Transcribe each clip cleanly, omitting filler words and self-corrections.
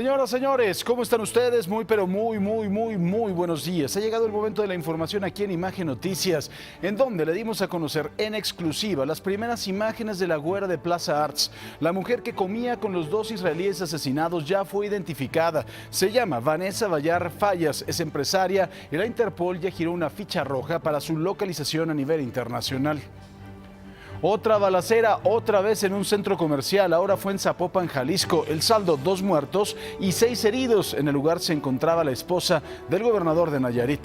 Señoras, señores, ¿cómo están ustedes? Muy buenos días. Ha llegado el momento de la información aquí en Imagen Noticias, en donde le dimos a conocer en exclusiva las primeras imágenes de la güera de Plaza Arts. La mujer que comía con los dos israelíes asesinados ya fue identificada. Se llama Vanessa Bayar Fallas, es empresaria y la Interpol ya giró una ficha roja para su localización a nivel internacional. Otra balacera, otra vez en un centro comercial, ahora fue en Zapopan, Jalisco. El saldo, 2 muertos y 6 heridos. En el lugar se encontraba la esposa del gobernador de Nayarit.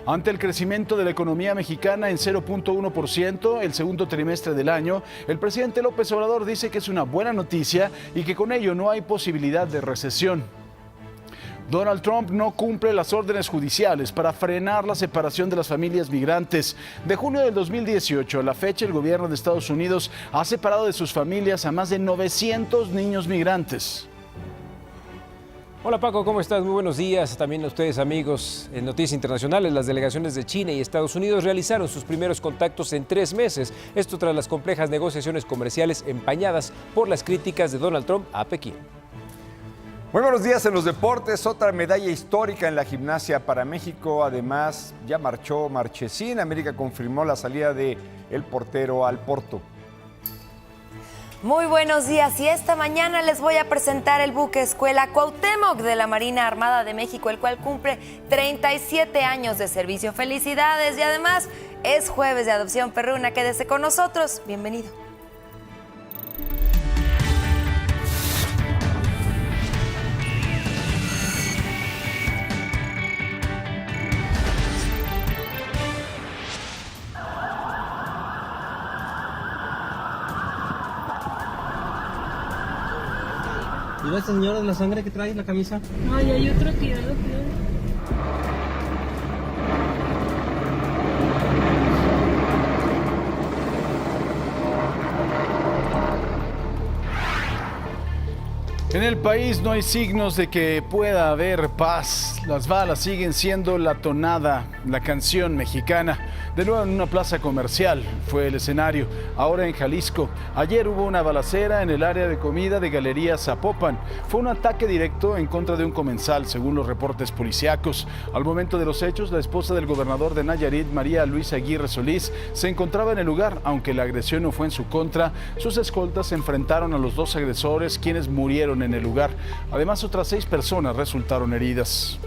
Ante el crecimiento de la economía mexicana en 0.1% el segundo trimestre del año, el presidente López Obrador dice que es una buena noticia y que con ello no hay posibilidad de recesión. Donald Trump no cumple las órdenes judiciales para frenar la separación de las familias migrantes. De junio del 2018 a la fecha, el gobierno de Estados Unidos ha separado de sus familias a más de 900 niños migrantes. Hola Paco, ¿cómo estás? Muy buenos días. También a ustedes, amigos. En Noticias Internacionales, las delegaciones de China y Estados Unidos realizaron sus primeros contactos en 3 meses. Esto tras las complejas negociaciones comerciales empañadas por las críticas de Donald Trump a Pekín. Muy buenos días en los deportes. Otra medalla histórica en la gimnasia para México. Además, ya marchó Marchesín. América confirmó la salida de el portero al Porto. Muy buenos días y esta mañana les voy a presentar el buque escuela Cuauhtémoc de la Marina Armada de México, el cual cumple 37 años de servicio. Felicidades y además es jueves de adopción perruna. Quédese con nosotros. Bienvenido. ¿Y ves, señora, la sangre que trae la camisa? Ay, hay otro tirado, cuidado. En el país no hay signos de que pueda haber paz. Las balas siguen siendo la tonada, la canción mexicana. De nuevo en una plaza comercial fue el escenario, ahora en Jalisco. Ayer hubo una balacera en el área de comida de Galería Zapopan. Fue un ataque directo en contra de un comensal, según los reportes policíacos. Al momento de los hechos, la esposa del gobernador de Nayarit, María Luisa Aguirre Solís, se encontraba en el lugar. Aunque la agresión no fue en su contra, sus escoltas se enfrentaron a los 2 agresores, quienes murieron en el lugar. Además, otras 6 personas resultaron heridas.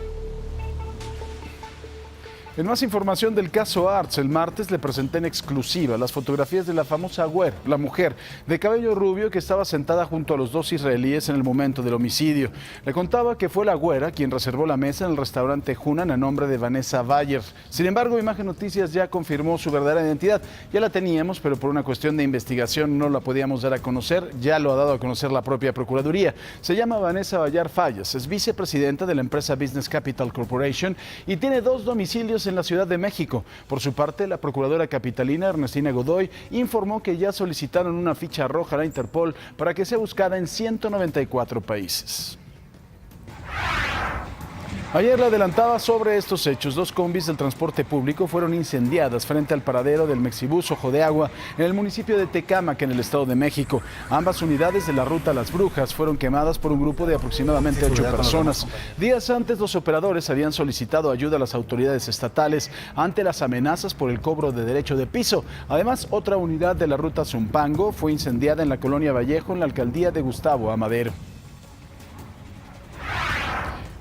En más información del caso Arts, el martes le presenté en exclusiva las fotografías de la famosa güera, la mujer de cabello rubio que estaba sentada junto a los 2 israelíes en el momento del homicidio. Le contaba que fue la güera quien reservó la mesa en el restaurante Hunan a nombre de Vanessa Bayer. Sin embargo, Imagen Noticias ya confirmó su verdadera identidad. Ya la teníamos, pero por una cuestión de investigación no la podíamos dar a conocer. Ya lo ha dado a conocer la propia Procuraduría. Se llama Vanessa Bayar Fallas, es vicepresidenta de la empresa Business Capital Corporation y tiene 2 domicilios en la Ciudad de México. Por su parte, la procuradora capitalina Ernestina Godoy informó que ya solicitaron una ficha roja a la Interpol para que sea buscada en 194 países. Ayer le adelantaba sobre estos hechos. 2 combis del transporte público fueron incendiadas frente al paradero del Mexibús Ojo de Agua en el municipio de Tecámac, en el Estado de México. Ambas unidades de la ruta Las Brujas fueron quemadas por un grupo de aproximadamente 8 personas. Días antes, los operadores habían solicitado ayuda a las autoridades estatales ante las amenazas por el cobro de derecho de piso. Además, otra unidad de la ruta Zumpango fue incendiada en la colonia Vallejo, en la alcaldía de Gustavo Amadero.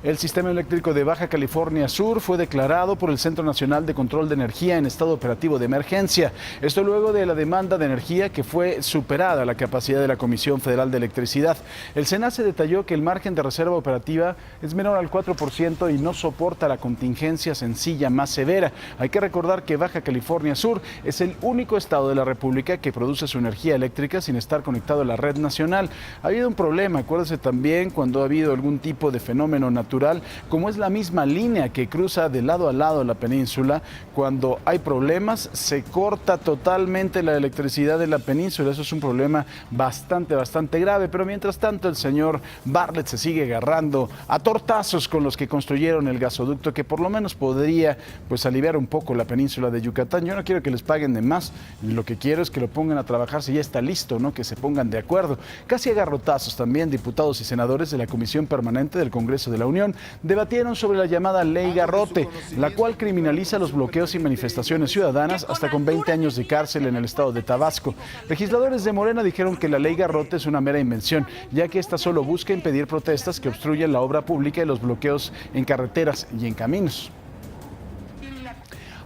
El sistema eléctrico de Baja California Sur fue declarado por el Centro Nacional de Control de Energía en estado operativo de emergencia. Esto luego de la demanda de energía que fue superada la capacidad de la Comisión Federal de Electricidad. El SENACE detalló que el margen de reserva operativa es menor al 4% y no soporta la contingencia sencilla más severa. Hay que recordar que Baja California Sur es el único estado de la República que produce su energía eléctrica sin estar conectado a la red nacional. Ha habido un problema, acuérdese también cuando ha habido algún tipo de fenómeno natural estructural, como es la misma línea que cruza de lado a lado la península. Cuando hay problemas, se corta totalmente la electricidad de la península. Eso es un problema bastante grave, pero mientras tanto el señor Bartlett se sigue agarrando a tortazos con los que construyeron el gasoducto, que por lo menos podría pues aliviar un poco la península de Yucatán. Yo no quiero que les paguen de más, lo que quiero es que lo pongan a trabajar si ya está listo, ¿no? Que se pongan de acuerdo. Casi a garrotazos también diputados y senadores de la Comisión Permanente del Congreso de la Unión debatieron sobre la llamada Ley Garrote, la cual criminaliza los bloqueos y manifestaciones ciudadanas hasta con 20 años de cárcel en el estado de Tabasco. Legisladores de Morena dijeron que la Ley Garrote es una mera invención, ya que esta solo busca impedir protestas que obstruyen la obra pública y los bloqueos en carreteras y en caminos.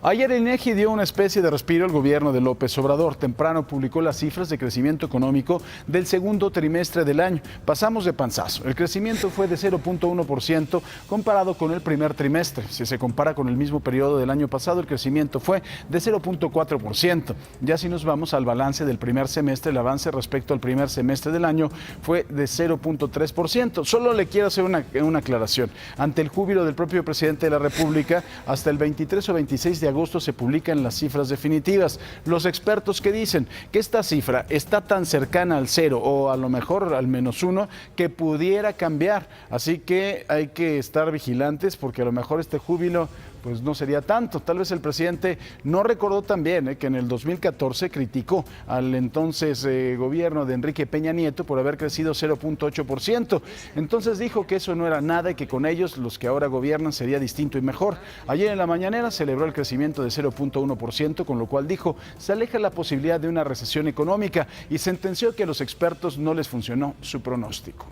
Ayer el INEGI dio una especie de respiro al gobierno de López Obrador. Temprano publicó las cifras de crecimiento económico del segundo trimestre del año. Pasamos de panzazo. El crecimiento fue de 0.1% comparado con el primer trimestre. Si se compara con el mismo periodo del año pasado, el crecimiento fue de 0.4%. Ya si nos vamos al balance del primer semestre, el avance respecto al primer semestre del año fue de 0.3%. Solo le quiero hacer una aclaración. Ante el júbilo del propio presidente de la República, hasta el 23 o 26 de agosto se publican las cifras definitivas. Los expertos que dicen que esta cifra está tan cercana al cero o a lo mejor al -1 que pudiera cambiar. Así que hay que estar vigilantes porque a lo mejor este júbilo pues no sería tanto. Tal vez el presidente no recordó también que en el 2014 criticó al entonces gobierno de Enrique Peña Nieto por haber crecido 0.8%. Entonces dijo que eso no era nada y que con ellos, los que ahora gobiernan, sería distinto y mejor. Ayer en la mañanera celebró el crecimiento de 0.1%, con lo cual dijo se aleja la posibilidad de una recesión económica y sentenció que a los expertos no les funcionó su pronóstico.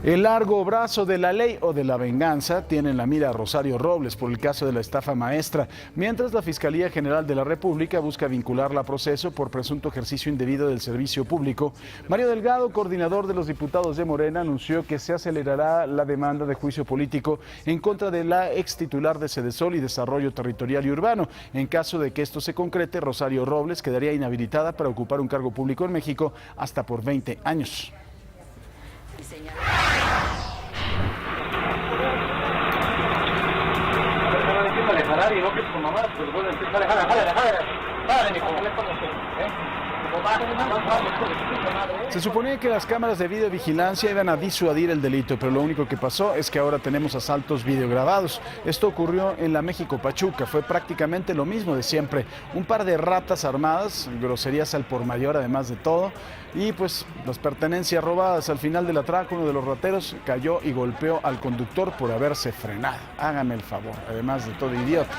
El largo brazo de la ley o de la venganza tiene en la mira a Rosario Robles por el caso de la estafa maestra, mientras la Fiscalía General de la República busca vincularla a proceso por presunto ejercicio indebido del servicio público. Mario Delgado, coordinador de los diputados de Morena, anunció que se acelerará la demanda de juicio político en contra de la ex titular de Sedesol y Desarrollo Territorial y Urbano. En caso de que esto se concrete, Rosario Robles quedaría inhabilitada para ocupar un cargo público en México hasta por 20 años. Se suponía que las cámaras de videovigilancia iban a disuadir el delito, pero lo único que pasó es que ahora tenemos asaltos videograbados. Esto ocurrió en la México Pachuca, fue prácticamente lo mismo de siempre. Un par de ratas armadas, groserías al por mayor además de todo, y pues las pertenencias robadas. Al final del atraco, uno de los rateros cayó y golpeó al conductor por haberse frenado. Hágame el favor, además de todo idiota.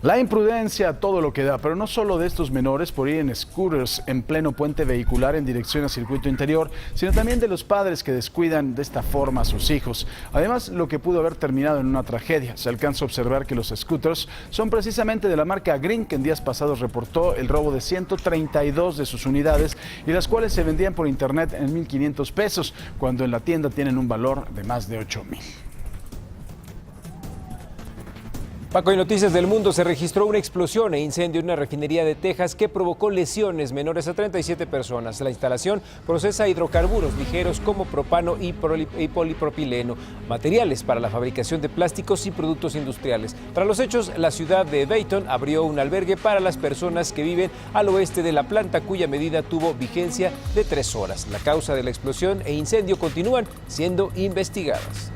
La imprudencia, todo lo que da, pero no solo de estos menores por ir en scooters en pleno puente vehicular en dirección al circuito interior, sino también de los padres que descuidan de esta forma a sus hijos. Además, lo que pudo haber terminado en una tragedia. Se alcanza a observar que los scooters son precisamente de la marca Green, que en días pasados reportó el robo de 132 de sus unidades y las cuales se vendían por internet en 1,500 pesos, cuando en la tienda tienen un valor de más de 8,000. Paco, en Noticias del Mundo se registró una explosión e incendio en una refinería de Texas que provocó lesiones menores a 37 personas. La instalación procesa hidrocarburos ligeros como propano y polipropileno, materiales para la fabricación de plásticos y productos industriales. Tras los hechos, la ciudad de Dayton abrió un albergue para las personas que viven al oeste de la planta, cuya medida tuvo vigencia de 3 horas. La causa de la explosión e incendio continúan siendo investigadas.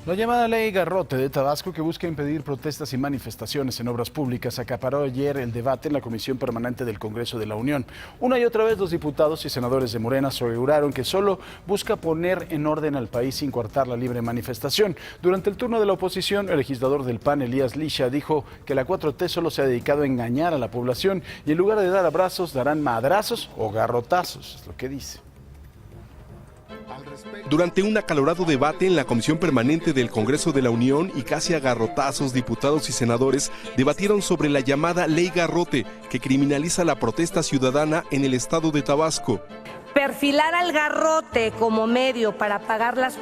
La llamada Ley Garrote de Tabasco, que busca impedir protestas y manifestaciones en obras públicas, acaparó ayer el debate en la Comisión Permanente del Congreso de la Unión. Una y otra vez los diputados y senadores de Morena aseguraron que solo busca poner en orden al país sin coartar la libre manifestación. Durante el turno de la oposición, el legislador del PAN, Elías Lisha, dijo que la 4T solo se ha dedicado a engañar a la población y en lugar de dar abrazos, darán madrazos o garrotazos, es lo que dice. Durante un acalorado debate en la Comisión Permanente del Congreso de la Unión y casi a garrotazos, diputados y senadores debatieron sobre la llamada Ley Garrote, que criminaliza la protesta ciudadana en el estado de Tabasco. Perfilar al garrote como medio para pagar las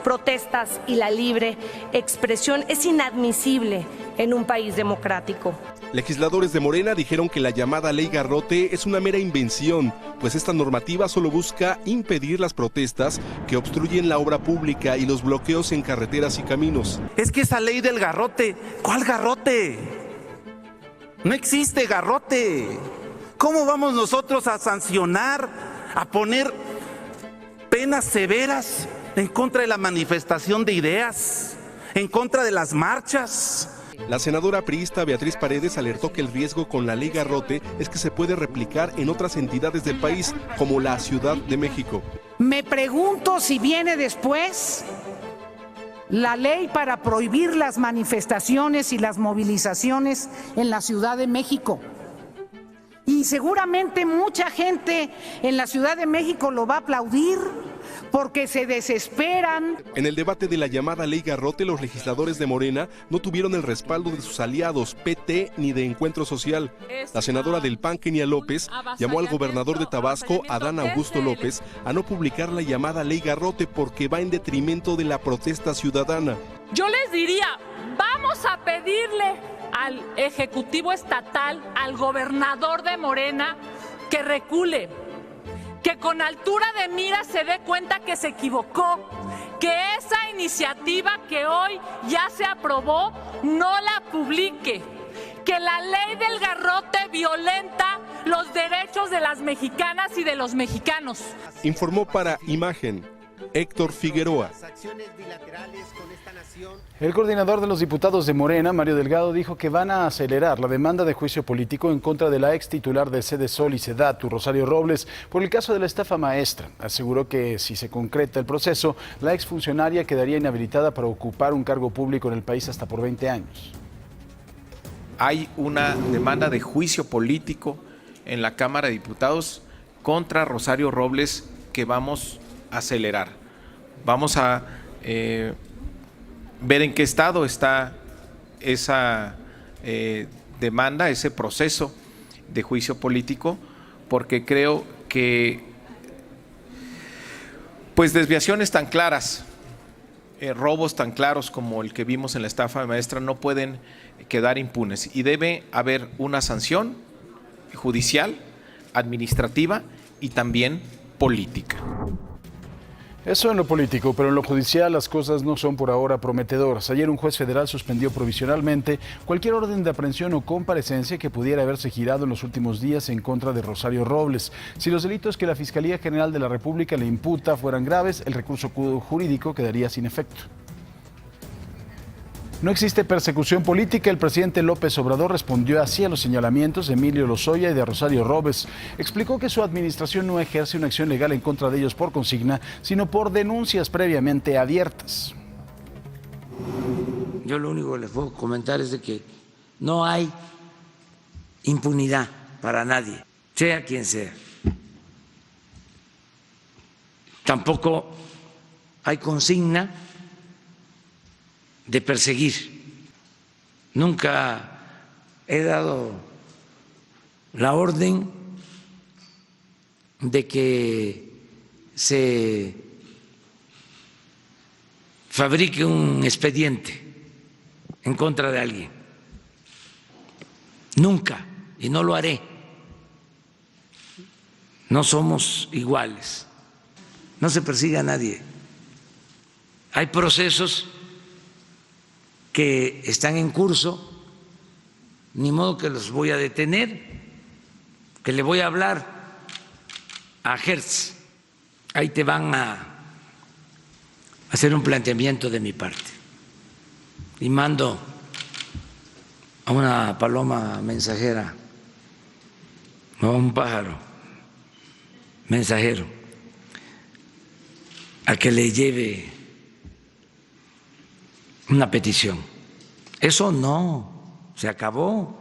protestas y la libre expresión es inadmisible. en un país democrático. Legisladores de Morena dijeron que la llamada Ley Garrote es una mera invención, pues esta normativa solo busca impedir las protestas que obstruyen la obra pública y los bloqueos en carreteras y caminos. Es que esa ley del garrote, ¿cuál garrote? No existe garrote. ¿Cómo vamos nosotros a sancionar, a poner penas severas en contra de la manifestación de ideas, en contra de las marchas? La senadora priista Beatriz Paredes alertó que el riesgo con la Ley Garrote es que se puede replicar en otras entidades del país, como la Ciudad de México. Me pregunto si viene después la ley para prohibir las manifestaciones y las movilizaciones en la Ciudad de México. Y seguramente mucha gente en la Ciudad de México lo va a aplaudir porque se desesperan. En el debate de la llamada Ley Garrote, los legisladores de Morena no tuvieron el respaldo de sus aliados, PT ni de Encuentro Social. La senadora del PAN, Kenia López, llamó al gobernador de Tabasco, Adán Augusto López, a no publicar la llamada Ley Garrote porque va en detrimento de la protesta ciudadana. Yo les diría, vamos a pedirle al Ejecutivo Estatal, al gobernador de Morena, que recule, que con altura de mira se dé cuenta que se equivocó, que esa iniciativa que hoy ya se aprobó no la publique, que la ley del garrote violenta los derechos de las mexicanas y de los mexicanos. Informó para Imagen Héctor Figueroa. El coordinador de los diputados de Morena, Mario Delgado, dijo que van a acelerar la demanda de juicio político en contra de la ex titular de Sede Sol y Sedatu, Rosario Robles, por el caso de la estafa maestra. Aseguró que si se concreta el proceso, la exfuncionaria quedaría inhabilitada para ocupar un cargo público en el país hasta por 20 años. Hay una demanda de juicio político en la Cámara de Diputados contra Rosario Robles que vamos a acelerar. Vamos a ver en qué estado está esa demanda, ese proceso de juicio político, porque creo que pues desviaciones tan claras, robos tan claros como el que vimos en la estafa maestra no pueden quedar impunes y debe haber una sanción judicial, administrativa y también política. Eso en lo político, pero en lo judicial las cosas no son por ahora prometedoras. Ayer un juez federal suspendió provisionalmente cualquier orden de aprehensión o comparecencia que pudiera haberse girado en los últimos días en contra de Rosario Robles. Si los delitos que la Fiscalía General de la República le imputa fueran graves, el recurso jurídico quedaría sin efecto. No existe persecución política. El presidente López Obrador respondió así a los señalamientos de Emilio Lozoya y de Rosario Robles. Explicó que su administración no ejerce una acción legal en contra de ellos por consigna, sino por denuncias previamente abiertas. Yo lo único que les puedo comentar es de que no hay impunidad para nadie, sea quien sea. Tampoco hay consigna de perseguir. Nunca he dado la orden de que se fabrique un expediente en contra de alguien. Nunca, y no lo haré. No somos iguales. No se persigue a nadie. Hay procesos que están en curso, ni modo que los voy a detener, que le voy a hablar a Hertz, ahí te van a hacer un planteamiento de mi parte. Y mando a una paloma mensajera, o a un pájaro mensajero, a que le lleve una petición. Eso no, se acabó.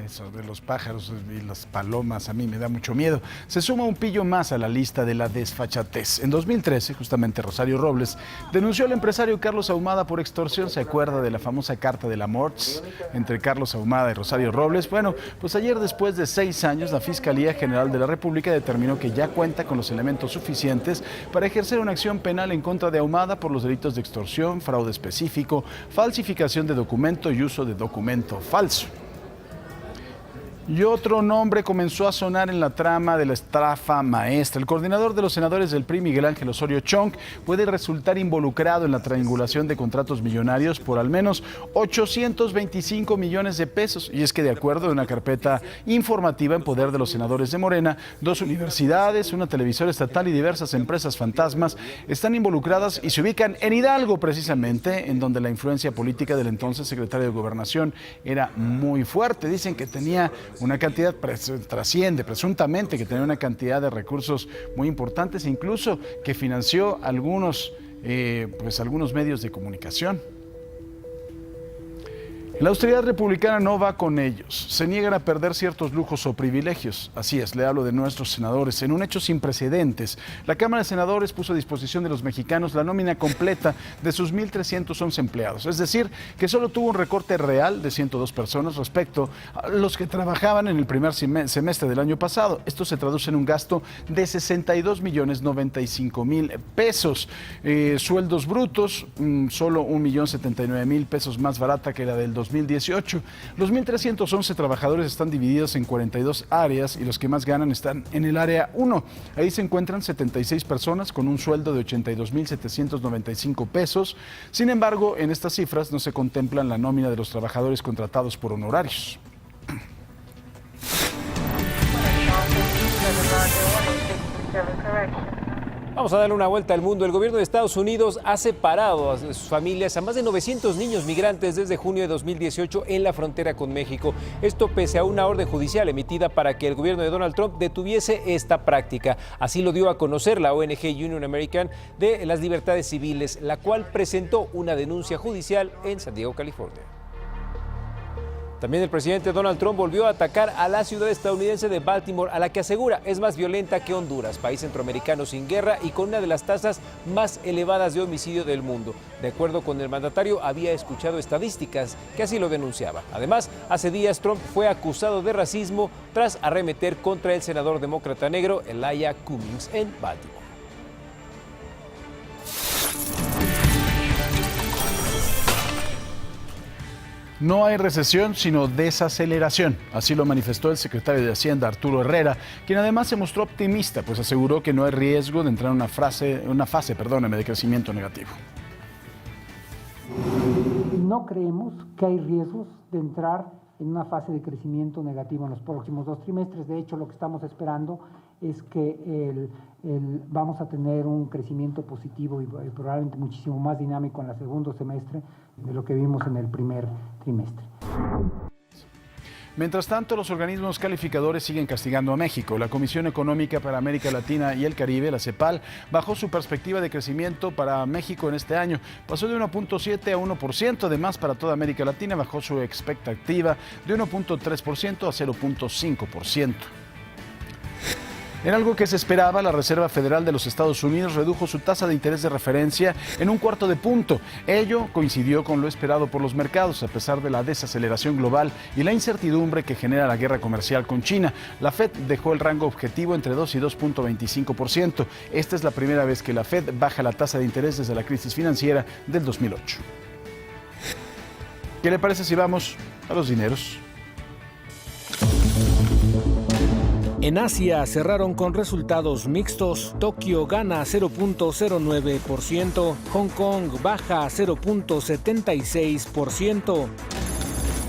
Eso de los pájaros y las palomas a mí me da mucho miedo. Se suma un pillo más a la lista de la desfachatez. En 2013, justamente Rosario Robles denunció al empresario Carlos Ahumada por extorsión. ¿Se acuerda de la famosa carta de la Morts entre Carlos Ahumada y Rosario Robles? Bueno, pues ayer, después de 6 años, la Fiscalía General de la República determinó que ya cuenta con los elementos suficientes para ejercer una acción penal en contra de Ahumada por los delitos de extorsión, fraude específico, falsificación de documento y uso de documento falso. Y otro nombre comenzó a sonar en la trama de la estafa maestra. El coordinador de los senadores del PRI, Miguel Ángel Osorio Chong, puede resultar involucrado en la triangulación de contratos millonarios por al menos 825 millones de pesos. Y es que, de acuerdo a una carpeta informativa en poder de los senadores de Morena, 2 universidades, una televisora estatal y diversas empresas fantasmas están involucradas y se ubican en Hidalgo, precisamente, en donde la influencia política del entonces secretario de Gobernación era muy fuerte. Dicen que tenía una cantidad, trasciende presuntamente que tenía una cantidad de recursos muy importantes, incluso que financió algunos medios de comunicación. La austeridad republicana no va con ellos. Se niegan a perder ciertos lujos o privilegios. Así es, le hablo de nuestros senadores. En un hecho sin precedentes, la Cámara de Senadores puso a disposición de los mexicanos la nómina completa de sus 1,311 empleados. Es decir, que solo tuvo un recorte real de 102 personas respecto a los que trabajaban en el primer semestre del año pasado. Esto se traduce en un gasto de 62,095,000 pesos. Sueldos brutos, solo 1,079,000 pesos más barata que la del 2018. Los 1,311 trabajadores están divididos en 42 áreas y los que más ganan están en el área 1. Ahí se encuentran 76 personas con un sueldo de 82,795 pesos. Sin embargo, en estas cifras no se contemplan la nómina de los trabajadores contratados por honorarios. Vamos a darle una vuelta al mundo. El gobierno de Estados Unidos ha separado a sus familias a más de 900 niños migrantes desde junio de 2018 en la frontera con México. Esto pese a una orden judicial emitida para que el gobierno de Donald Trump detuviese esta práctica. Así lo dio a conocer la ONG Union American de las Libertades Civiles, la cual presentó una denuncia judicial en San Diego, California. También el presidente Donald Trump volvió a atacar a la ciudad estadounidense de Baltimore, a la que asegura es más violenta que Honduras, país centroamericano sin guerra y con una de las tasas más elevadas de homicidio del mundo. De acuerdo con el mandatario, había escuchado estadísticas que así lo denunciaba. Además, hace días Trump fue acusado de racismo tras arremeter contra el senador demócrata negro Elijah Cummings en Baltimore. No hay recesión, sino desaceleración. Así lo manifestó el secretario de Hacienda, Arturo Herrera, quien además se mostró optimista, pues aseguró que no hay riesgo de entrar en una fase de crecimiento negativo. No creemos que hay riesgos de entrar en una fase de crecimiento negativo en los próximos 2 trimestres. De hecho, lo que estamos esperando es que vamos a tener un crecimiento positivo y probablemente muchísimo más dinámico en el segundo semestre de lo que vimos en el primer trimestre. Mientras tanto, los organismos calificadores siguen castigando a México. La Comisión Económica para América Latina y el Caribe, la CEPAL, bajó su perspectiva de crecimiento para México en este año. Pasó de 1.7 a 1%. Además, para toda América Latina bajó su expectativa de 1.3% a 0.5%. En algo que se esperaba, la Reserva Federal de los Estados Unidos redujo su tasa de interés de referencia en 1/4 de punto. Ello coincidió con lo esperado por los mercados, a pesar de la desaceleración global y la incertidumbre que genera la guerra comercial con China. La Fed dejó el rango objetivo entre 2 y 2.25%. Esta es la primera vez que la Fed baja la tasa de interés desde la crisis financiera del 2008. ¿Qué le parece si vamos a los dineros? En Asia cerraron con resultados mixtos. Tokio gana 0.09%, Hong Kong baja 0.76%.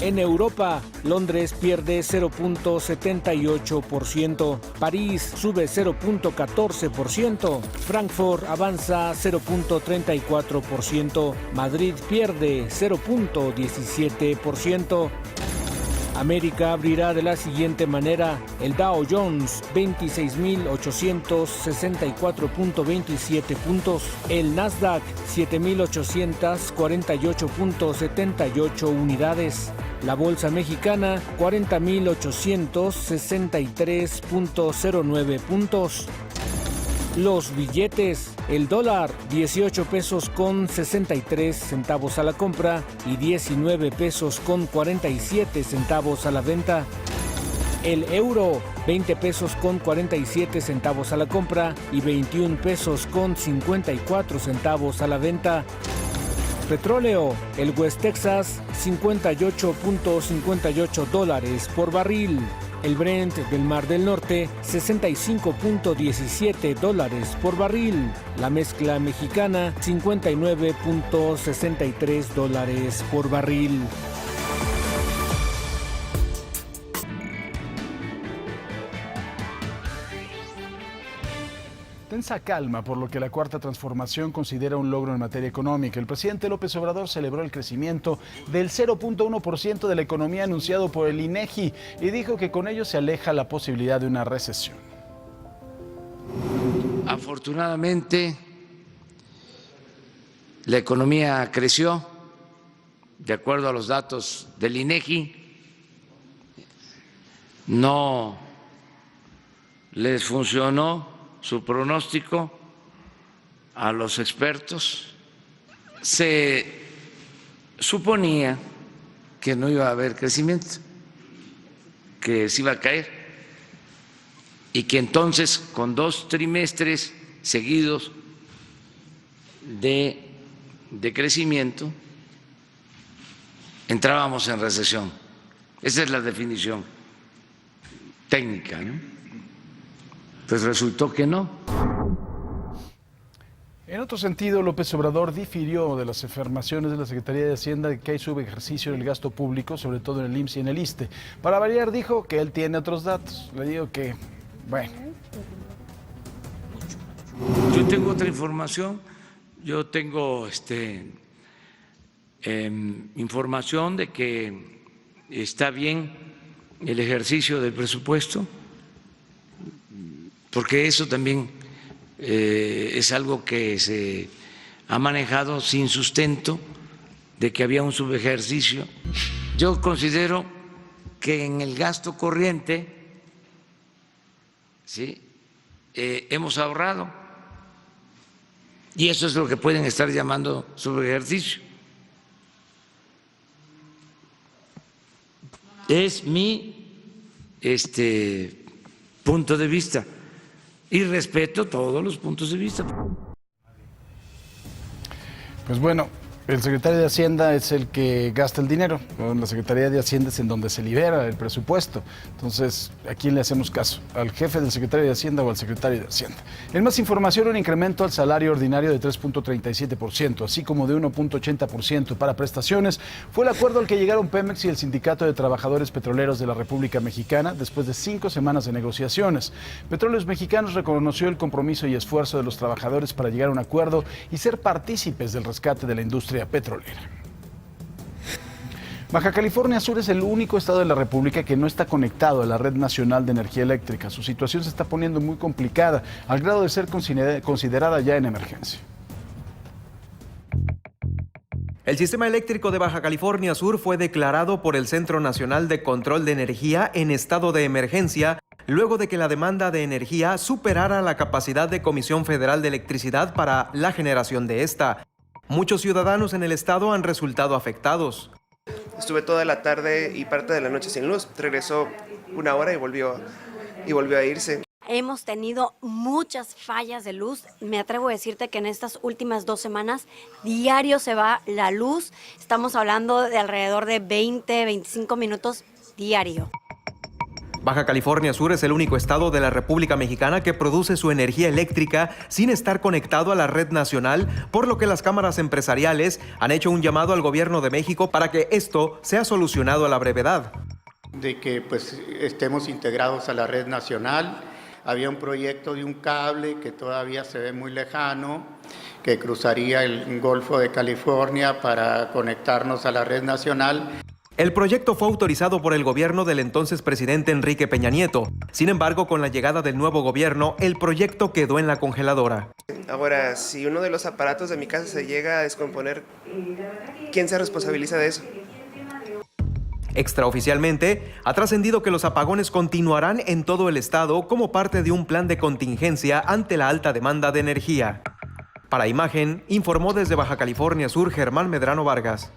En Europa, Londres pierde 0.78%, París sube 0.14%, Frankfurt avanza 0.34%, Madrid pierde 0.17%. América abrirá de la siguiente manera: el Dow Jones 26.864.27 puntos, el Nasdaq 7.848.78 unidades, la Bolsa Mexicana 40.863.09 puntos. Los billetes: el dólar 18 pesos con 63 centavos a la compra y 19 pesos con 47 centavos a la venta. El euro 20 pesos con 47 centavos a la compra y 21 pesos con 54 centavos a la venta. Petróleo: el West Texas 58.58 dólares por barril. El Brent del Mar del Norte, 65.17 dólares por barril. La mezcla mexicana, 59.63 dólares por barril. Tensa calma, por lo que la Cuarta Transformación considera un logro en materia económica. El presidente López Obrador celebró el crecimiento del 0.1% de la economía anunciado por el INEGI y dijo que con ello se aleja la posibilidad de una recesión. Afortunadamente, la economía creció, de acuerdo a los datos del INEGI. No les funcionó su pronóstico a los expertos. Se suponía que no iba a haber crecimiento, que se iba a caer y que entonces con 2 trimestres seguidos de crecimiento entrábamos en recesión. Esa es la definición técnica, ¿no? Pues resultó que no. En otro sentido, López Obrador difirió de las afirmaciones de la Secretaría de Hacienda de que hay subejercicio en el gasto público, sobre todo en el IMSS y en el ISSSTE. Para variar, dijo que él tiene otros datos. Le digo que, bueno. Yo tengo otra información. Yo tengo información de que está bien el ejercicio del presupuesto, porque eso también es algo que se ha manejado sin sustento, de que había un subejercicio. Yo considero que en el gasto corriente, ¿sí?, hemos ahorrado, y eso es lo que pueden estar llamando subejercicio. Es mi punto de vista. Y respeto todos los puntos de vista. Pues bueno, el secretario de Hacienda es el que gasta el dinero. La Secretaría de Hacienda es en donde se libera el presupuesto. Entonces, ¿a quién le hacemos caso? ¿Al jefe del secretario de Hacienda o al secretario de Hacienda? En más información, un incremento al salario ordinario de 3.37%, así como de 1.80% para prestaciones, fue el acuerdo al que llegaron Pemex y el Sindicato de Trabajadores Petroleros de la República Mexicana después de 5 semanas de negociaciones. Petróleos Mexicanos reconoció el compromiso y esfuerzo de los trabajadores para llegar a un acuerdo y ser partícipes del rescate de la industria petrolera. Baja California Sur es el único estado de la República que no está conectado a la Red Nacional de Energía Eléctrica. Su situación se está poniendo muy complicada, al grado de ser considerada ya en emergencia. El sistema eléctrico de Baja California Sur fue declarado por el Centro Nacional de Control de Energía en estado de emergencia, luego de que la demanda de energía superara la capacidad de Comisión Federal de Electricidad para la generación de esta. Muchos ciudadanos en el estado han resultado afectados. Estuve toda la tarde y parte de la noche sin luz. Regresó 1 hora y volvió a irse. Hemos tenido muchas fallas de luz. Me atrevo a decirte que en estas últimas 2 semanas diario se va la luz. Estamos hablando de alrededor de 20, 25 minutos diario. Baja California Sur es el único estado de la República Mexicana que produce su energía eléctrica sin estar conectado a la red nacional, por lo que las cámaras empresariales han hecho un llamado al gobierno de México para que esto sea solucionado a la brevedad. De que estemos integrados a la red nacional. Había un proyecto de un cable que todavía se ve muy lejano, que cruzaría el Golfo de California para conectarnos a la red nacional. El proyecto fue autorizado por el gobierno del entonces presidente Enrique Peña Nieto. Sin embargo, con la llegada del nuevo gobierno, el proyecto quedó en la congeladora. Ahora, si uno de los aparatos de mi casa se llega a descomponer, ¿quién se responsabiliza de eso? Extraoficialmente, ha trascendido que los apagones continuarán en todo el estado como parte de un plan de contingencia ante la alta demanda de energía. Para Imagen, informó desde Baja California Sur Germán Medrano Vargas.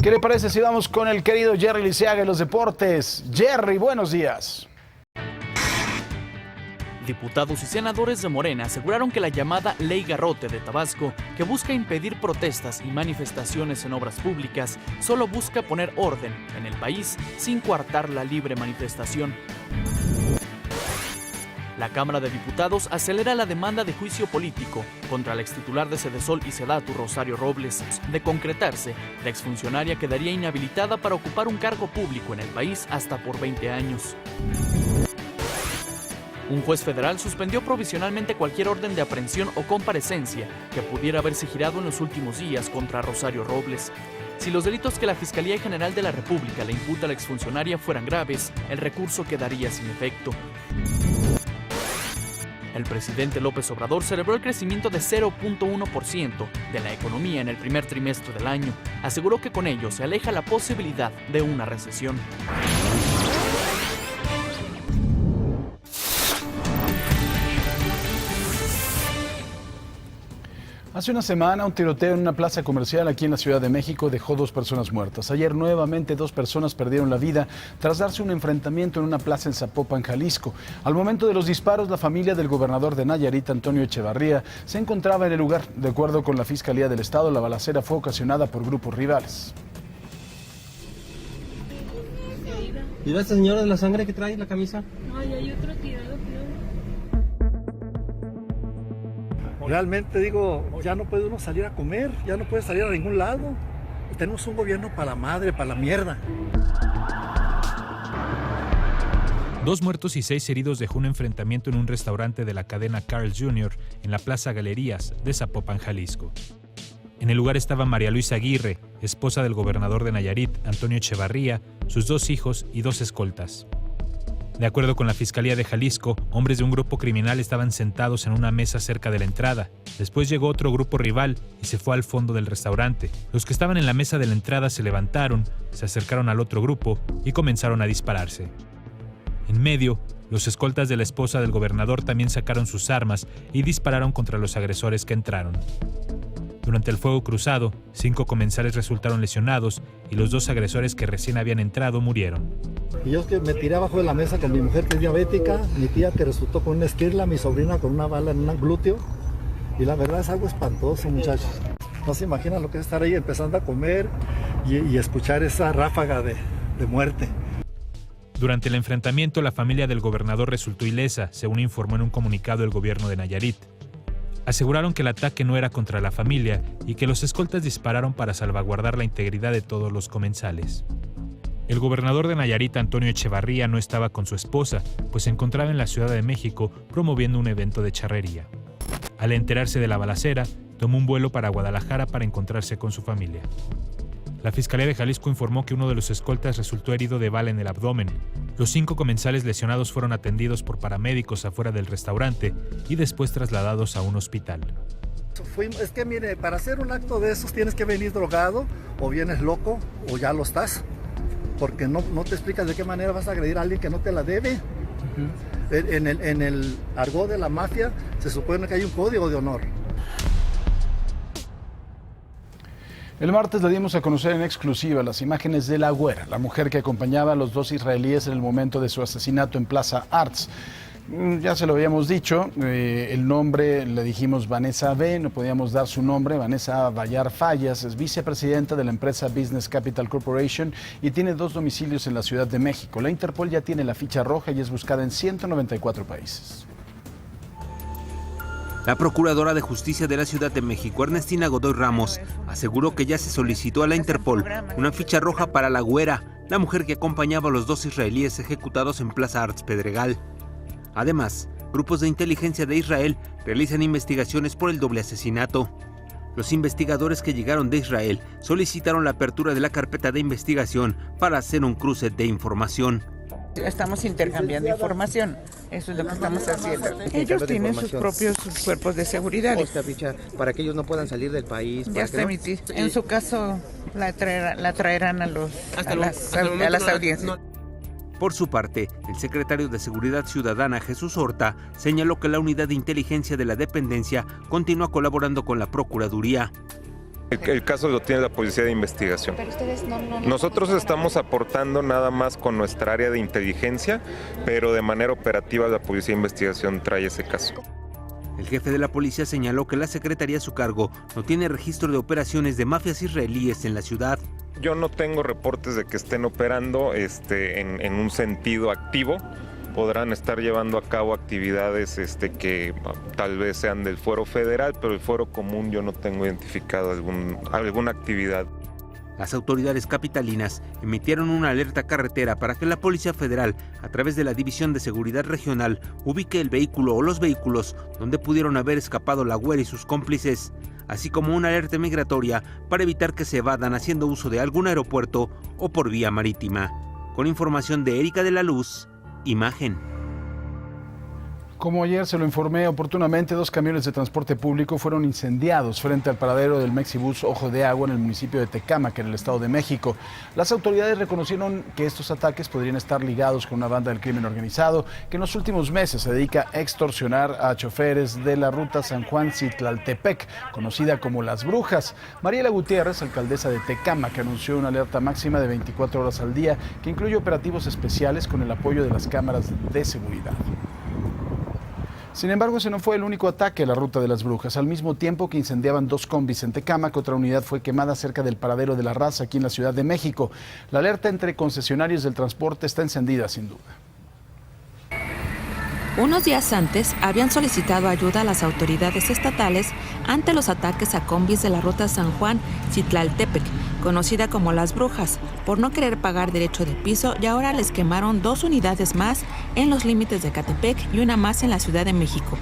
¿Qué le parece si vamos con el querido Jerry Liceaga en los deportes? Jerry, buenos días. Diputados y senadores de Morena aseguraron que la llamada Ley Garrote de Tabasco, que busca impedir protestas y manifestaciones en obras públicas, solo busca poner orden en el país sin coartar la libre manifestación. La Cámara de Diputados acelera la demanda de juicio político contra la extitular de Sedesol y Sedatu, Rosario Robles. De concretarse, la exfuncionaria quedaría inhabilitada para ocupar un cargo público en el país hasta por 20 años. Un juez federal suspendió provisionalmente cualquier orden de aprehensión o comparecencia que pudiera haberse girado en los últimos días contra Rosario Robles. Si los delitos que la Fiscalía General de la República le imputa a la exfuncionaria fueran graves, el recurso quedaría sin efecto. El presidente López Obrador celebró el crecimiento de 0.1% de la economía en el primer trimestre del año. Aseguró que con ello se aleja la posibilidad de una recesión. Hace una semana, un tiroteo en una plaza comercial aquí en la Ciudad de México dejó 2 personas muertas. Ayer nuevamente 2 personas perdieron la vida tras darse un enfrentamiento en una plaza en Zapopan, Jalisco. Al momento de los disparos, la familia del gobernador de Nayarit, Antonio Echevarría, se encontraba en el lugar. De acuerdo con la Fiscalía del Estado, la balacera fue ocasionada por grupos rivales. ¿Y esta señora de la sangre que trae la camisa? Ay, hay otro tirado, Realmente digo, ya no puede uno salir a comer, ya no puede salir a ningún lado. Tenemos un gobierno para la madre, para la mierda. 2 muertos y 6 heridos dejó un enfrentamiento en un restaurante de la cadena Carl's Jr. en la Plaza Galerías de Zapopan, Jalisco. En el lugar estaba María Luisa Aguirre, esposa del gobernador de Nayarit, Antonio Echevarría, sus 2 hijos y 2 escoltas. De acuerdo con la Fiscalía de Jalisco, hombres de un grupo criminal estaban sentados en una mesa cerca de la entrada. Después llegó otro grupo rival y se fue al fondo del restaurante. Los que estaban en la mesa de la entrada se levantaron, se acercaron al otro grupo y comenzaron a dispararse. En medio, los escoltas de la esposa del gobernador también sacaron sus armas y dispararon contra los agresores que entraron. Durante el fuego cruzado, 5 comensales resultaron lesionados y los 2 agresores que recién habían entrado murieron. Y yo es que me tiré abajo de la mesa con mi mujer que es diabética, mi tía que resultó con una esquirla, mi sobrina con una bala en un glúteo. Y la verdad es algo espantoso, muchachos. No se imaginan lo que es estar ahí empezando a comer y escuchar esa ráfaga de muerte. Durante el enfrentamiento, la familia del gobernador resultó ilesa, según informó en un comunicado el gobierno de Nayarit. Aseguraron que el ataque no era contra la familia y que los escoltas dispararon para salvaguardar la integridad de todos los comensales. El gobernador de Nayarit, Antonio Echevarría, no estaba con su esposa, pues se encontraba en la Ciudad de México promoviendo un evento de charrería. Al enterarse de la balacera, tomó un vuelo para Guadalajara para encontrarse con su familia. La Fiscalía de Jalisco informó que uno de los escoltas resultó herido de bala en el abdomen. Los 5 comensales lesionados fueron atendidos por paramédicos afuera del restaurante y después trasladados a un hospital. Es que mire, para hacer un acto de esos tienes que venir drogado, o vienes loco, o ya lo estás. Porque no te explicas de qué manera vas a agredir a alguien que no te la debe. En el argot de la mafia se supone que hay un código de honor. El martes le dimos a conocer en exclusiva las imágenes de La Güera, la mujer que acompañaba a los 2 israelíes en el momento de su asesinato en Plaza Arts. Ya se lo habíamos dicho, el nombre le dijimos Vanessa B., no podíamos dar su nombre. Vanessa Bayar Fallas es vicepresidenta de la empresa Business Capital Corporation y tiene 2 domicilios en la Ciudad de México. La Interpol ya tiene la ficha roja y es buscada en 194 países. La Procuradora de Justicia de la Ciudad de México, Ernestina Godoy Ramos, aseguró que ya se solicitó a la Interpol una ficha roja para La Güera, la mujer que acompañaba a los 2 israelíes ejecutados en Plaza Arts Pedregal. Además, grupos de inteligencia de Israel realizan investigaciones por el doble asesinato. Los investigadores que llegaron de Israel solicitaron la apertura de la carpeta de investigación para hacer un cruce de información. Estamos intercambiando información, eso es lo que estamos haciendo. Ellos tienen sus propios cuerpos de seguridad. Para que ellos no puedan salir del país. Ya está emitido. En su caso, la traerán a las audiencias. Por su parte, el secretario de Seguridad Ciudadana, Jesús Horta, señaló que la unidad de inteligencia de la dependencia continúa colaborando con la Procuraduría. El caso lo tiene la Policía de Investigación. Pero ustedes no Nosotros estamos aportando nada más con nuestra área de inteligencia, pero de manera operativa la Policía de Investigación trae ese caso. El jefe de la policía señaló que la secretaría a su cargo no tiene registro de operaciones de mafias israelíes en la ciudad. Yo no tengo reportes de que estén operando en un sentido activo. Podrán estar llevando a cabo actividades que tal vez sean del fuero federal, pero el fuero común yo no tengo identificado alguna actividad. Las autoridades capitalinas emitieron una alerta carretera para que la Policía Federal, a través de la División de Seguridad Regional, ubique el vehículo o los vehículos donde pudieron haber escapado la güera y sus cómplices, así como una alerta migratoria para evitar que se evadan haciendo uso de algún aeropuerto o por vía marítima. Con información de Erika de la Luz, Imagen. Como ayer se lo informé oportunamente, 2 camiones de transporte público fueron incendiados frente al paradero del Mexibus Ojo de Agua en el municipio de Tecámac, en el Estado de México. Las autoridades reconocieron que estos ataques podrían estar ligados con una banda del crimen organizado que en los últimos meses se dedica a extorsionar a choferes de la ruta San Juan-Citlaltepec, conocida como Las Brujas. Mariela Gutiérrez, alcaldesa de Tecámac, anunció una alerta máxima de 24 horas al día que incluye operativos especiales con el apoyo de las cámaras de seguridad. Sin embargo, ese no fue el único ataque a la ruta de Las Brujas. Al mismo tiempo que incendiaban 2 combis en Tecámac, otra unidad fue quemada cerca del paradero de La Raza, aquí en la Ciudad de México. La alerta entre concesionarios del transporte está encendida, sin duda. Unos días antes habían solicitado ayuda a las autoridades estatales ante los ataques a combis de la ruta San Juan-Citlaltepec, conocida como Las Brujas, por no querer pagar derecho de piso, y ahora les quemaron 2 unidades más en los límites de Ecatepec y una más en la Ciudad de México.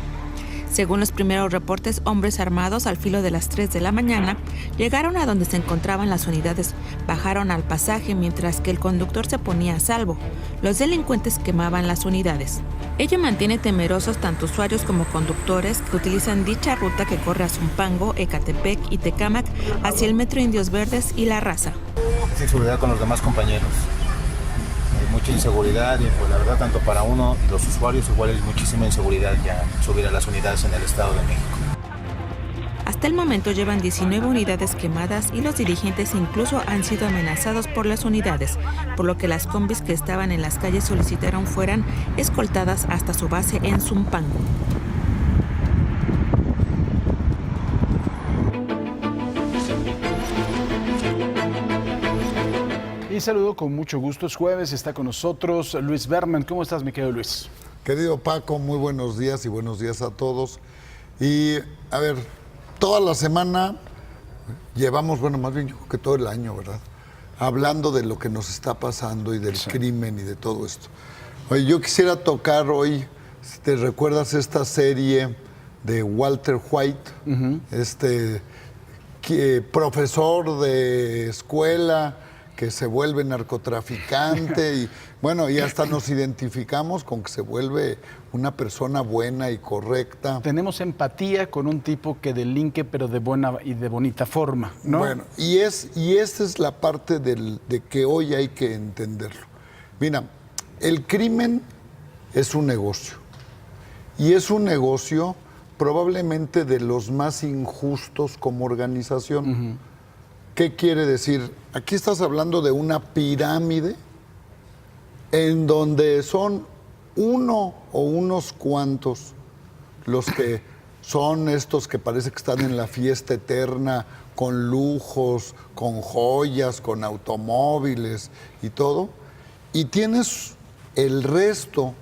Según los primeros reportes, hombres armados al filo de las 3 de la mañana llegaron a donde se encontraban las unidades, bajaron al pasaje mientras que el conductor se ponía a salvo. Los delincuentes quemaban las unidades. Ello mantiene temerosos tanto usuarios como conductores que utilizan dicha ruta que corre a Zumpango, Ecatepec y Tecámac hacia el Metro Indios Verdes y La Raza. Es inseguridad con los demás compañeros. Hay mucha inseguridad y pues la verdad tanto para uno y los usuarios igual hay muchísima inseguridad ya subir a las unidades en el Estado de México. Hasta el momento llevan 19 unidades quemadas y los dirigentes incluso han sido amenazados por las unidades, por lo que las combis que estaban en las calles solicitaron fueran escoltadas hasta su base en Zumpango. Y saludo con mucho gusto, es jueves, está con nosotros Luis Berman. ¿Cómo estás, mi querido Luis? Querido Paco, muy buenos días y buenos días a todos. Y a ver, toda la semana llevamos, bueno, más bien yo creo que todo el año, ¿verdad? Hablando de lo que nos está pasando y del crimen y de todo esto. Oye, yo quisiera tocar hoy, si te recuerdas esta serie de Walter White, profesor de escuela que se vuelve narcotraficante y bueno, y hasta nos identificamos con que se vuelve una persona buena y correcta. Tenemos empatía con un tipo que delinque pero de buena y de bonita forma, ¿no? Bueno, y esta es la parte de que hoy hay que entenderlo. Mira, el crimen es un negocio y es un negocio probablemente de los más injustos como organización. ¿Qué quiere decir? Aquí estás hablando de una pirámide en donde son uno o unos cuantos los que son estos que parece que están en la fiesta eterna, con lujos, con joyas, con automóviles y todo. Y tienes el resto,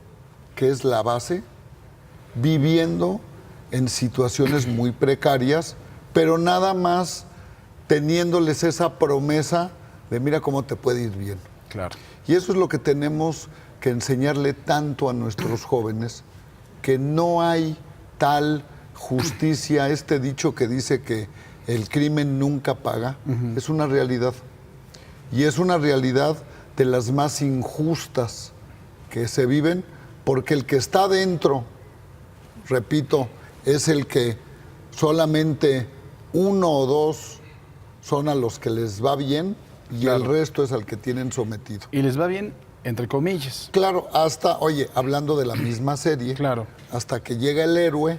que es la base, viviendo en situaciones muy precarias, pero nada más teniéndoles esa promesa de mira cómo te puede ir bien. Claro. Y eso es lo que tenemos que enseñarle tanto a nuestros jóvenes, que no hay tal justicia, este dicho que dice que el crimen nunca paga, es una realidad. Y es una realidad de las más injustas que se viven, porque el que está dentro, repito, es el que solamente 1 o 2 son a los que les va bien y el resto es al que tienen sometido. Y les va bien, entre comillas. Claro, hasta, oye, hablando de la misma serie, hasta que llega el héroe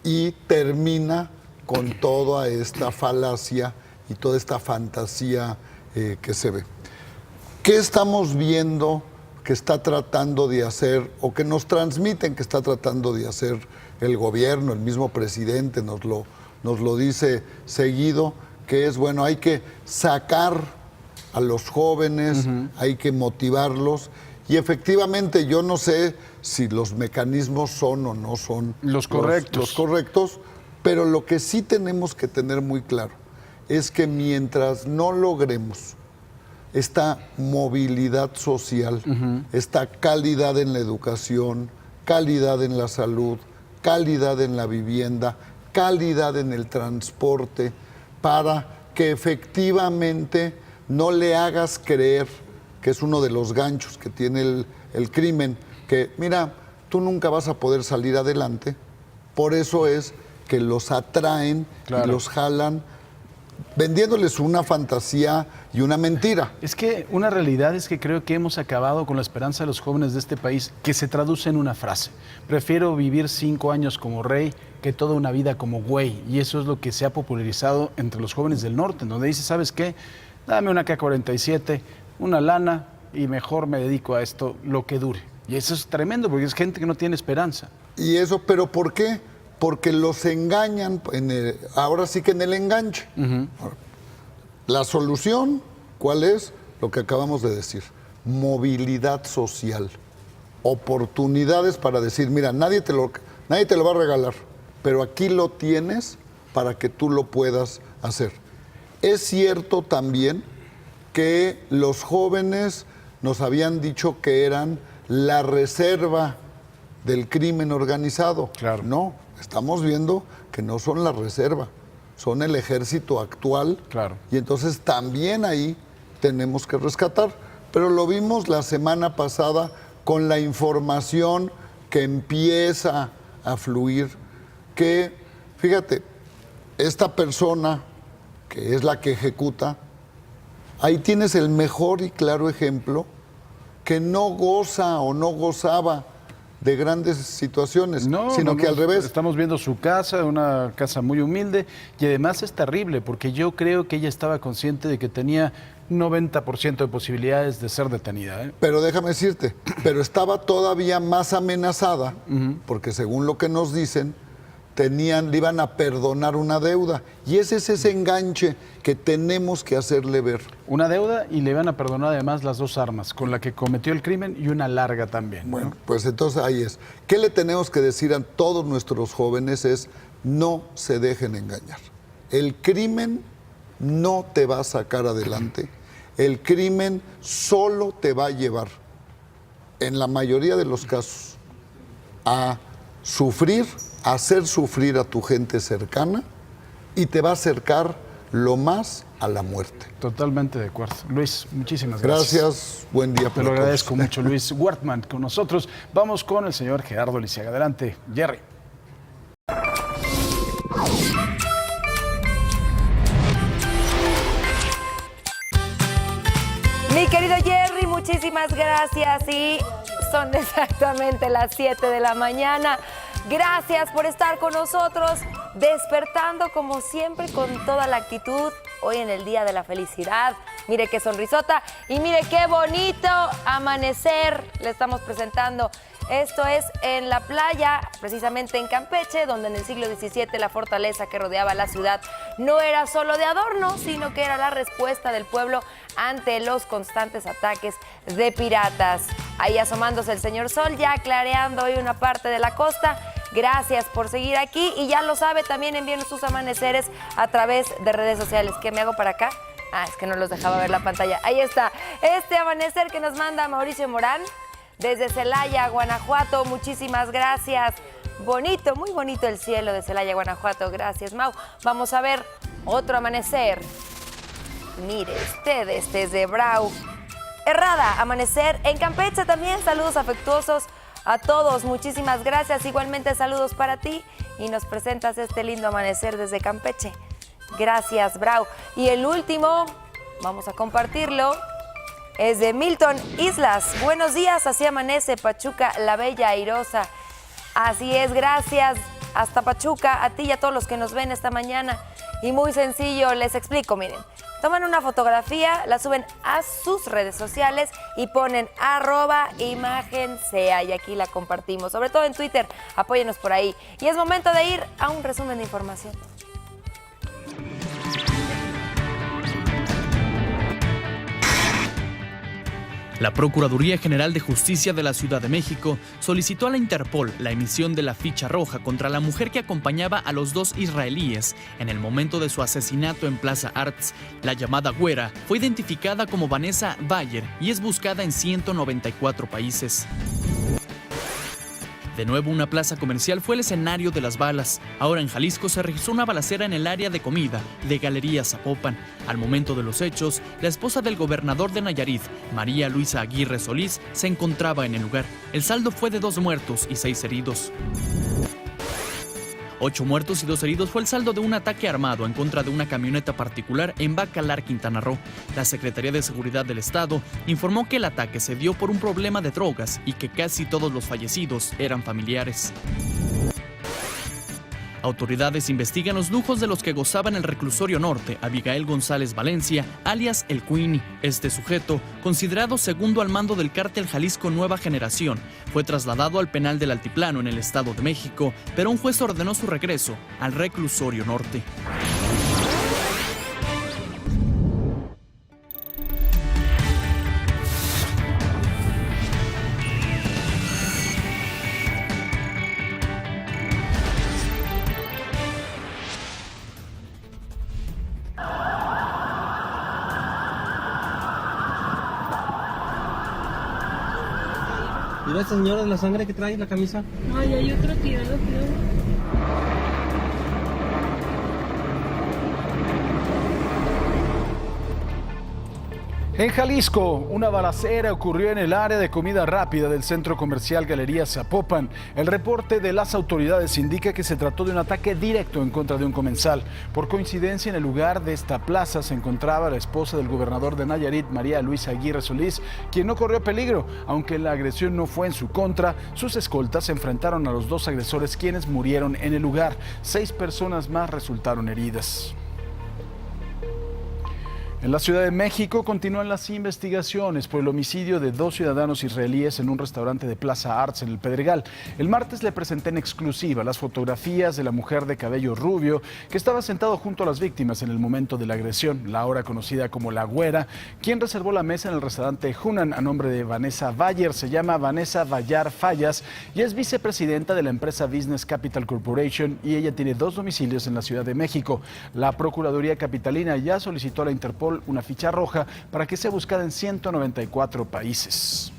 y termina con toda esta falacia y toda esta fantasía que se ve. ¿Qué estamos viendo que está tratando de hacer, o que nos transmiten que está tratando de hacer el gobierno, el mismo presidente nos lo dice seguido, que es, bueno, hay que sacar a los jóvenes, hay que motivarlos, y efectivamente yo no sé si los mecanismos son o no son los correctos, pero lo que sí tenemos que tener muy claro es que mientras no logremos esta movilidad social, esta calidad en la educación, calidad en la salud, calidad en la vivienda, calidad en el transporte, para que efectivamente no le hagas creer, que es uno de los ganchos que tiene el crimen, que mira, tú nunca vas a poder salir adelante, por eso es que los atraen y los jalan, vendiéndoles una fantasía y una mentira. Es que una realidad es que creo que hemos acabado con la esperanza de los jóvenes de este país, que se traduce en una frase: prefiero vivir 5 años como rey que toda una vida como güey. Y eso es lo que se ha popularizado entre los jóvenes del norte, donde dice, ¿sabes qué? Dame una K-47, una lana y mejor me dedico a esto lo que dure. Y eso es tremendo, porque es gente que no tiene esperanza. Y eso, ¿pero por qué? Porque los engañan, ahora sí que en el enganche. La solución, ¿cuál es? Lo que acabamos de decir, movilidad social, oportunidades para decir, mira, nadie te lo va a regalar, pero aquí lo tienes para que tú lo puedas hacer. Es cierto también que los jóvenes nos habían dicho que eran la reserva del crimen organizado. Claro. No, estamos viendo que no son la reserva, son el ejército actual. Claro. Y entonces también ahí tenemos que rescatar. Pero lo vimos la semana pasada con la información que empieza a fluir, que, fíjate, esta persona que es la que ejecuta, ahí tienes el mejor y claro ejemplo que no goza o no gozaba de grandes situaciones, sino que al revés. Estamos viendo su casa, una casa muy humilde, y además es terrible, porque yo creo que ella estaba consciente de que tenía 90% de posibilidades de ser detenida. Pero déjame decirte, pero estaba todavía más amenazada, porque según lo que nos dicen, le iban a perdonar una deuda. Y ese es ese enganche que tenemos que hacerle ver. Una deuda, y le iban a perdonar además las 2 armas, con la que cometió el crimen y una larga también. Bueno, pues entonces ahí es. ¿Qué le tenemos que decir a todos nuestros jóvenes? Es, no se dejen engañar. El crimen no te va a sacar adelante. El crimen solo te va a llevar, en la mayoría de los casos, a sufrir, a hacer sufrir a tu gente cercana, y te va a acercar lo más a la muerte. Totalmente de acuerdo. Luis, muchísimas gracias. Gracias, buen día. Te lo agradezco mucho, Luis Wertmann, con nosotros. Vamos con el señor Gerardo Lisiaga. Adelante, Jerry. Mi querido Jerry, muchísimas gracias. Y son exactamente las 7 de la mañana. Gracias por estar con nosotros, despertando como siempre con toda la actitud, hoy en el Día de la Felicidad. Mire qué sonrisota y mire qué bonito amanecer le estamos presentando. Esto es en la playa, precisamente en Campeche, donde en el siglo XVII la fortaleza que rodeaba la ciudad no era solo de adorno, sino que era la respuesta del pueblo ante los constantes ataques de piratas. Ahí asomándose el señor Sol, ya clareando hoy una parte de la costa. Gracias por seguir aquí y ya lo sabe, también envíen sus amaneceres a través de redes sociales. ¿Qué me hago para acá? Ah, es que no los dejaba ver la pantalla. Ahí está, este amanecer que nos manda Mauricio Morán desde Celaya, Guanajuato. Muchísimas gracias. Bonito, muy bonito el cielo de Celaya, Guanajuato. Gracias, Mau. Vamos a ver Otro amanecer. Mire ustedes desde Brau. Herrada, amanecer en Campeche también. Saludos afectuosos a todos. Muchísimas gracias. Igualmente saludos para ti. Y nos presentas este lindo amanecer desde Campeche. Gracias, Brau. Y el último, vamos a compartirlo, es de Milton Islas. Buenos días, así amanece Pachuca, la bella airosa. Así es, gracias. Hasta Pachuca, a ti y a todos los que nos ven esta mañana. Y muy sencillo, les explico, miren. Toman una fotografía, la suben a sus redes sociales y ponen @imagen_sea y aquí la compartimos. Sobre todo en Twitter, apóyenos por ahí. Y es momento de ir a un resumen de información. La Procuraduría General de Justicia de la Ciudad de México solicitó a la Interpol la emisión de la ficha roja contra la mujer que acompañaba a los 2 israelíes en el momento de su asesinato en Plaza Arts. La llamada güera fue identificada como Vanessa Bayer y es buscada en 194 países. De nuevo, una plaza comercial fue el escenario de las balas. Ahora en Jalisco se registró una balacera en el área de comida de Galerías Zapopan. Al momento de los hechos, la esposa del gobernador de Nayarit, María Luisa Aguirre Solís, se encontraba en el lugar. El saldo fue de 2 muertos y 6 heridos. 8 muertos y 2 heridos fue el saldo de un ataque armado en contra de una camioneta particular en Bacalar, Quintana Roo. La Secretaría de Seguridad del Estado informó que el ataque se dio por un problema de drogas y que casi todos los fallecidos eran familiares. Autoridades investigan los lujos de los que gozaba en el reclusorio norte Abigail González Valencia, alias El Queenie. Este sujeto, considerado segundo al mando del cártel Jalisco Nueva Generación, fue trasladado al penal del Altiplano en el Estado de México, pero un juez ordenó su regreso al reclusorio norte. ¿Y esa señora de la sangre que trae la camisa? Ay, hay otro tirado, creo. En Jalisco, una balacera ocurrió en el área de comida rápida del centro comercial Galerías Zapopan. El reporte de las autoridades indica que se trató de un ataque directo en contra de un comensal. Por coincidencia, en el lugar de esta plaza se encontraba la esposa del gobernador de Nayarit, María Luisa Aguirre Solís, quien no corrió peligro. Aunque la agresión no fue en su contra, sus escoltas se enfrentaron a los 2 agresores, quienes murieron en el lugar. 6 personas más resultaron heridas. En la Ciudad de México continúan las investigaciones por el homicidio de 2 ciudadanos israelíes en un restaurante de Plaza Arts en el Pedregal. El martes le presenté en exclusiva las fotografías de la mujer de cabello rubio que estaba sentado junto a las víctimas en el momento de la agresión, la ahora conocida como La Güera, quien reservó la mesa en el restaurante Hunan a nombre de Vanessa Bayer. Se llama Vanessa Bayar Fallas y es vicepresidenta de la empresa Business Capital Corporation y ella tiene 2 domicilios en la Ciudad de México. La Procuraduría Capitalina ya solicitó a la Interpol una ficha roja para que sea buscada en 194 países.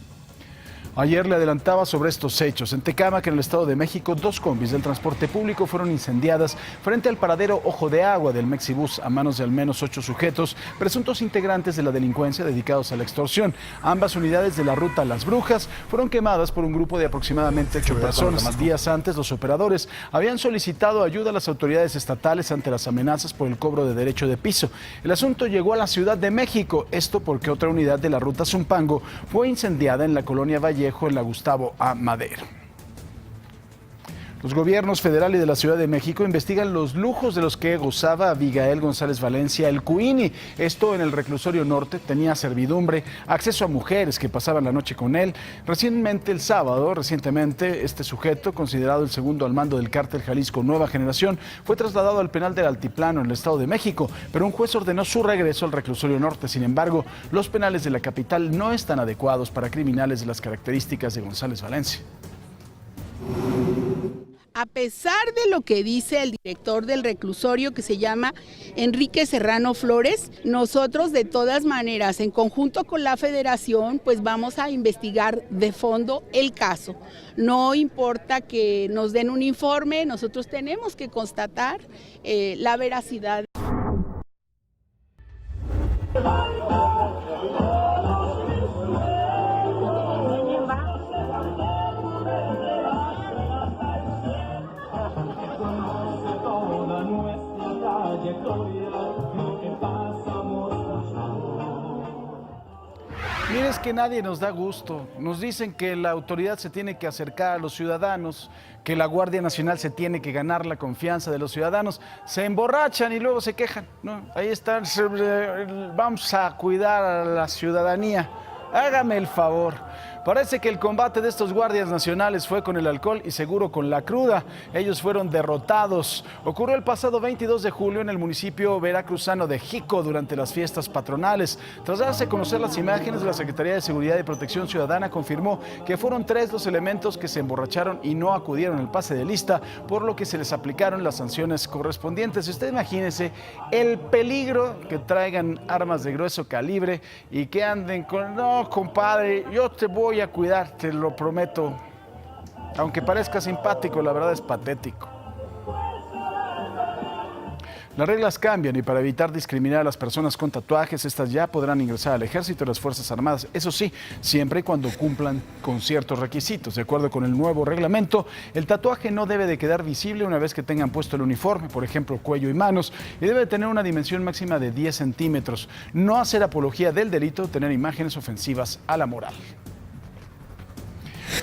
Ayer le adelantaba sobre estos hechos. En Tecámac, en el Estado de México, 2 combis del transporte público fueron incendiadas frente al paradero Ojo de Agua del Mexibus a manos de al menos 8 sujetos, presuntos integrantes de la delincuencia dedicados a la extorsión. Ambas unidades de la ruta Las Brujas fueron quemadas por un grupo de aproximadamente 8 personas. Días antes, los operadores habían solicitado ayuda a las autoridades estatales ante las amenazas por el cobro de derecho de piso. El asunto llegó a la Ciudad de México, esto porque otra unidad de la ruta Zumpango fue incendiada en la colonia Vallejo, en la Gustavo A. Madero. Los gobiernos federal y de la Ciudad de México investigan los lujos de los que gozaba Abigail González Valencia, El Queenie. Esto en el reclusorio norte. Tenía servidumbre, acceso a mujeres que pasaban la noche con él. Recientemente, este sujeto, considerado el segundo al mando del cártel Jalisco Nueva Generación, fue trasladado al penal del Altiplano en el Estado de México, pero un juez ordenó su regreso al reclusorio norte. Sin embargo, los penales de la capital no están adecuados para criminales de las características de González Valencia. A pesar de lo que dice el director del reclusorio, que se llama Enrique Serrano Flores, nosotros de todas maneras, en conjunto con la Federación, pues vamos a investigar de fondo el caso. No importa que nos den un informe, nosotros tenemos que constatar la veracidad. Mire, es que nadie nos da gusto. Nos dicen que la autoridad se tiene que acercar a los ciudadanos, que la Guardia Nacional se tiene que ganar la confianza de los ciudadanos. Se emborrachan y luego se quejan, ¿no? Ahí están, vamos a cuidar a la ciudadanía. Hágame el favor. Parece que el combate de estos guardias nacionales fue con el alcohol y seguro con la cruda. Ellos fueron derrotados. Ocurrió el pasado 22 de julio en el municipio veracruzano de Jico durante las fiestas patronales. Tras darse a conocer las imágenes, la Secretaría de Seguridad y Protección Ciudadana confirmó que fueron 3 los elementos que se emborracharon y no acudieron al pase de lista, por lo que se les aplicaron las sanciones correspondientes. Usted imagínese el peligro que traigan armas de grueso calibre y que anden con, no, compadre, yo te voy a cuidar, te lo prometo. Aunque parezca simpático, la verdad es patético. Las reglas cambian y para evitar discriminar a las personas con tatuajes, estas ya podrán ingresar al Ejército y las Fuerzas Armadas. Eso sí, siempre y cuando cumplan con ciertos requisitos. De acuerdo con el nuevo reglamento, el tatuaje no debe de quedar visible una vez que tengan puesto el uniforme, por ejemplo, cuello y manos, y debe tener una dimensión máxima de 10 centímetros. No hacer apología del delito, tener imágenes ofensivas a la moral.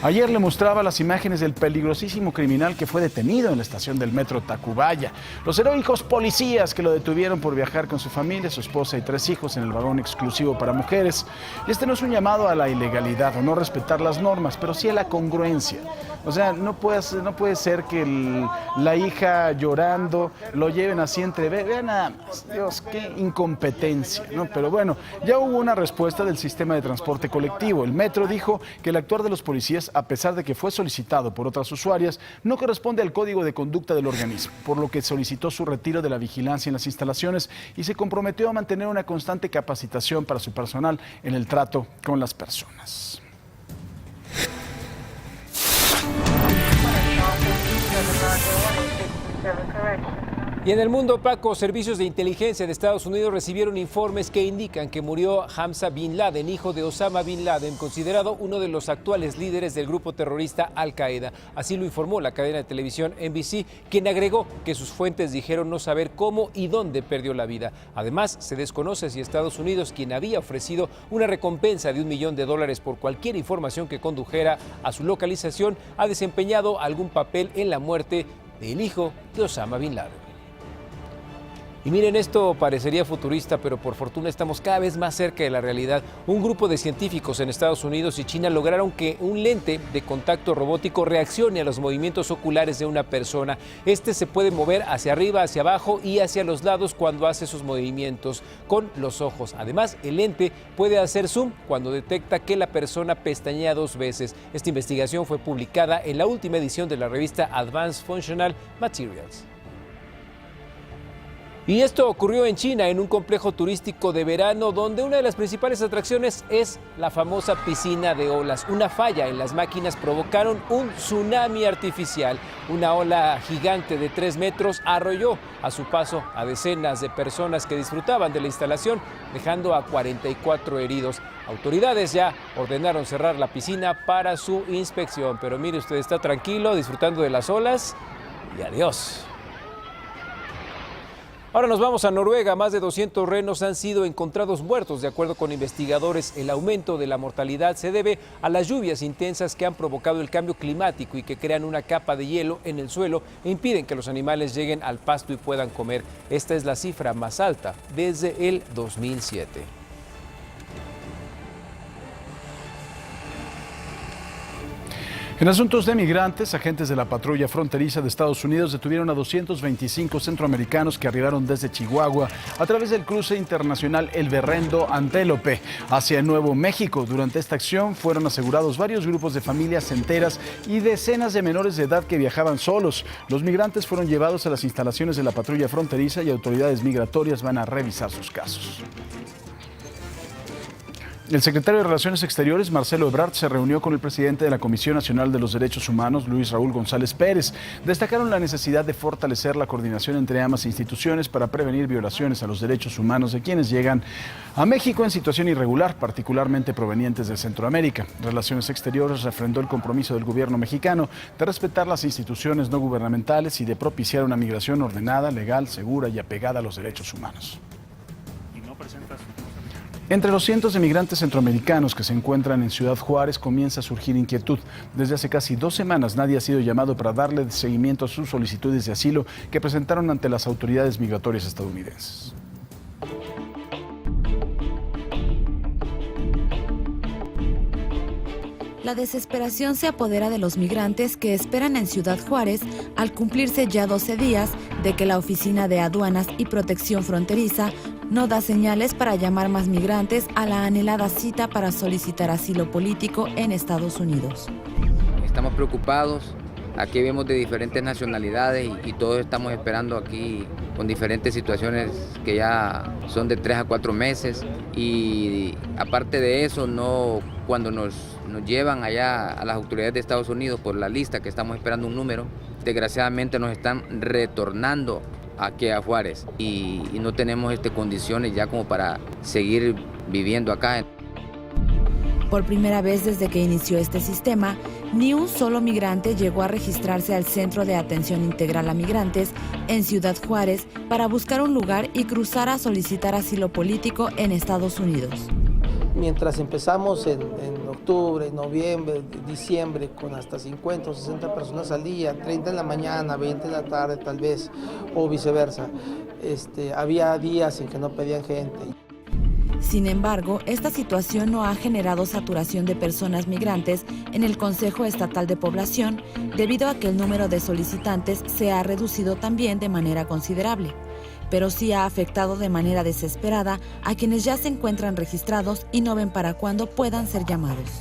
Ayer le mostraba las imágenes del peligrosísimo criminal que fue detenido en la estación del metro Tacubaya. Los heroicos policías que lo detuvieron por viajar con su familia, su esposa y 3 hijos en el vagón exclusivo para mujeres. Este no es un llamado a la ilegalidad o no respetar las normas, pero sí a la congruencia. O sea, no puede ser que la hija llorando lo lleven así entre... Vean nada más, Dios, qué incompetencia, ¿no? Pero bueno, ya hubo una respuesta del sistema de transporte colectivo. El metro dijo que el actuar de los policías, a pesar de que fue solicitado por otras usuarias, no corresponde al código de conducta del organismo, por lo que solicitó su retiro de la vigilancia en las instalaciones y se comprometió a mantener una constante capacitación para su personal en el trato con las personas. Y en el mundo, Paco, servicios de inteligencia de Estados Unidos recibieron informes que indican que murió Hamza Bin Laden, hijo de Osama Bin Laden, considerado uno de los actuales líderes del grupo terrorista Al-Qaeda. Así lo informó la cadena de televisión NBC, quien agregó que sus fuentes dijeron no saber cómo y dónde perdió la vida. Además, se desconoce si Estados Unidos, quien había ofrecido una recompensa de $1 millón por cualquier información que condujera a su localización, ha desempeñado algún papel en la muerte del hijo de Osama Bin Laden. Y miren, esto parecería futurista, pero por fortuna estamos cada vez más cerca de la realidad. Un grupo de científicos en Estados Unidos y China lograron que un lente de contacto robótico reaccione a los movimientos oculares de una persona. Este se puede mover hacia arriba, hacia abajo y hacia los lados cuando hace sus movimientos con los ojos. Además, el lente puede hacer zoom cuando detecta que la persona pestañea 2 veces. Esta investigación fue publicada en la última edición de la revista Advanced Functional Materials. Y esto ocurrió en China, en un complejo turístico de verano, donde una de las principales atracciones es la famosa piscina de olas. Una falla en las máquinas provocaron un tsunami artificial. Una ola gigante de 3 metros arrolló a su paso a decenas de personas que disfrutaban de la instalación, dejando a 44 heridos. Autoridades ya ordenaron cerrar la piscina para su inspección. Pero mire, usted está tranquilo, disfrutando de las olas y adiós. Ahora nos vamos a Noruega. Más de 200 renos han sido encontrados muertos. De acuerdo con investigadores, el aumento de la mortalidad se debe a las lluvias intensas que han provocado el cambio climático y que crean una capa de hielo en el suelo e impiden que los animales lleguen al pasto y puedan comer. Esta es la cifra más alta desde el 2007. En asuntos de migrantes, agentes de la patrulla fronteriza de Estados Unidos detuvieron a 225 centroamericanos que arribaron desde Chihuahua a través del cruce internacional El Berrendo Antélope hacia Nuevo México. Durante esta acción fueron asegurados varios grupos de familias enteras y decenas de menores de edad que viajaban solos. Los migrantes fueron llevados a las instalaciones de la patrulla fronteriza y autoridades migratorias van a revisar sus casos. El secretario de Relaciones Exteriores, Marcelo Ebrard, se reunió con el presidente de la Comisión Nacional de los Derechos Humanos, Luis Raúl González Pérez. Destacaron la necesidad de fortalecer la coordinación entre ambas instituciones para prevenir violaciones a los derechos humanos de quienes llegan a México en situación irregular, particularmente provenientes de Centroamérica. Relaciones Exteriores refrendó el compromiso del gobierno mexicano de respetar las instituciones no gubernamentales y de propiciar una migración ordenada, legal, segura y apegada a los derechos humanos. Entre los cientos de migrantes centroamericanos que se encuentran en Ciudad Juárez comienza a surgir inquietud. Desde hace casi 2 semanas nadie ha sido llamado para darle seguimiento a sus solicitudes de asilo que presentaron ante las autoridades migratorias estadounidenses. La desesperación se apodera de los migrantes que esperan en Ciudad Juárez al cumplirse ya 12 días de que la Oficina de Aduanas y Protección Fronteriza no da señales para llamar más migrantes a la anhelada cita para solicitar asilo político en Estados Unidos. Estamos preocupados, aquí vemos de diferentes nacionalidades y todos estamos esperando aquí con diferentes situaciones que ya son de 3 a 4 meses y aparte de eso, cuando nos llevan allá a las autoridades de Estados Unidos por la lista que estamos esperando un número, desgraciadamente nos están retornando aquí a Juárez y no tenemos condiciones ya como para seguir viviendo acá. Por primera vez desde que inició este sistema, ni un solo migrante llegó a registrarse al Centro de Atención Integral a Migrantes en Ciudad Juárez para buscar un lugar y cruzar a solicitar asilo político en Estados Unidos. Mientras empezamos en octubre, noviembre, diciembre, con hasta 50 o 60 personas al día, 30 en la mañana, 20 en la tarde tal vez, o viceversa, había días en que no pedían gente. Sin embargo, esta situación no ha generado saturación de personas migrantes en el Consejo Estatal de Población, debido a que el número de solicitantes se ha reducido también de manera considerable, pero sí ha afectado de manera desesperada a quienes ya se encuentran registrados y no ven para cuándo puedan ser llamados.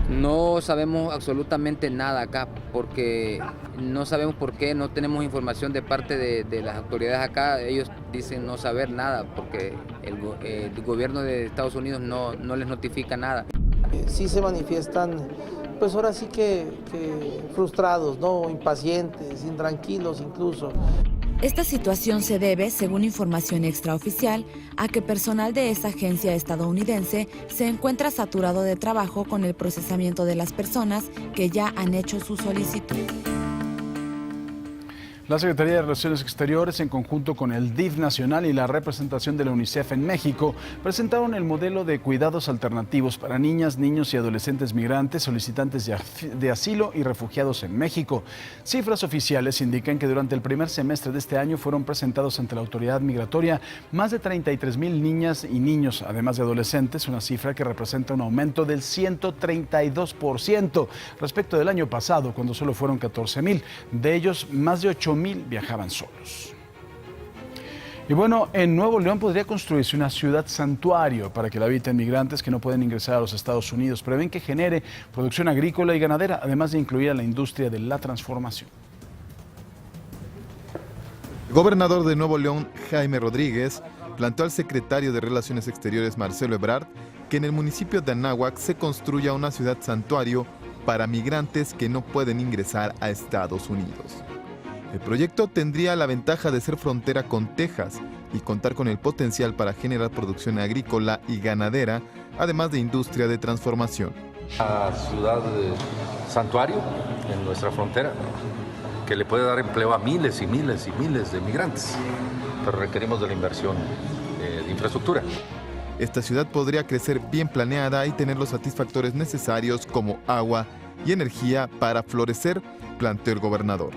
No sabemos absolutamente nada acá porque no sabemos por qué, no tenemos información de parte de las autoridades acá. Ellos dicen no saber nada porque el gobierno de Estados Unidos no les notifica nada. Sí se manifiestan, pues ahora sí que frustrados, ¿no? Impacientes, intranquilos incluso. Esta situación se debe, según información extraoficial, a que personal de esta agencia estadounidense se encuentra saturado de trabajo con el procesamiento de las personas que ya han hecho su solicitud. La Secretaría de Relaciones Exteriores, en conjunto con el DIF nacional y la representación de la UNICEF en México, presentaron el modelo de cuidados alternativos para niñas, niños y adolescentes migrantes, solicitantes de asilo y refugiados en México. Cifras oficiales indican que durante el primer semestre de este año fueron presentados ante la autoridad migratoria más de 33,000 niñas y niños, además de adolescentes, una cifra que representa un aumento del 132% respecto del año pasado, cuando solo fueron 14,000. De ellos, más de 8,000 viajaban solos. Y bueno, en Nuevo León podría construirse una ciudad santuario para que la habiten migrantes que no pueden ingresar a los Estados Unidos. Prevén que genere producción agrícola y ganadera, además de incluir a la industria de la transformación. El gobernador de Nuevo León, Jaime Rodríguez, planteó al secretario de Relaciones Exteriores, Marcelo Ebrard, que en el municipio de Anáhuac se construya una ciudad santuario para migrantes que no pueden ingresar a Estados Unidos. El proyecto tendría la ventaja de ser frontera con Texas y contar con el potencial para generar producción agrícola y ganadera, además de industria de transformación. Una ciudad santuario en nuestra frontera que le puede dar empleo a miles y miles y miles de migrantes, pero requerimos de la inversión de infraestructura. Esta ciudad podría crecer bien planeada y tener los satisfactores necesarios como agua y energía para florecer, planteó el gobernador.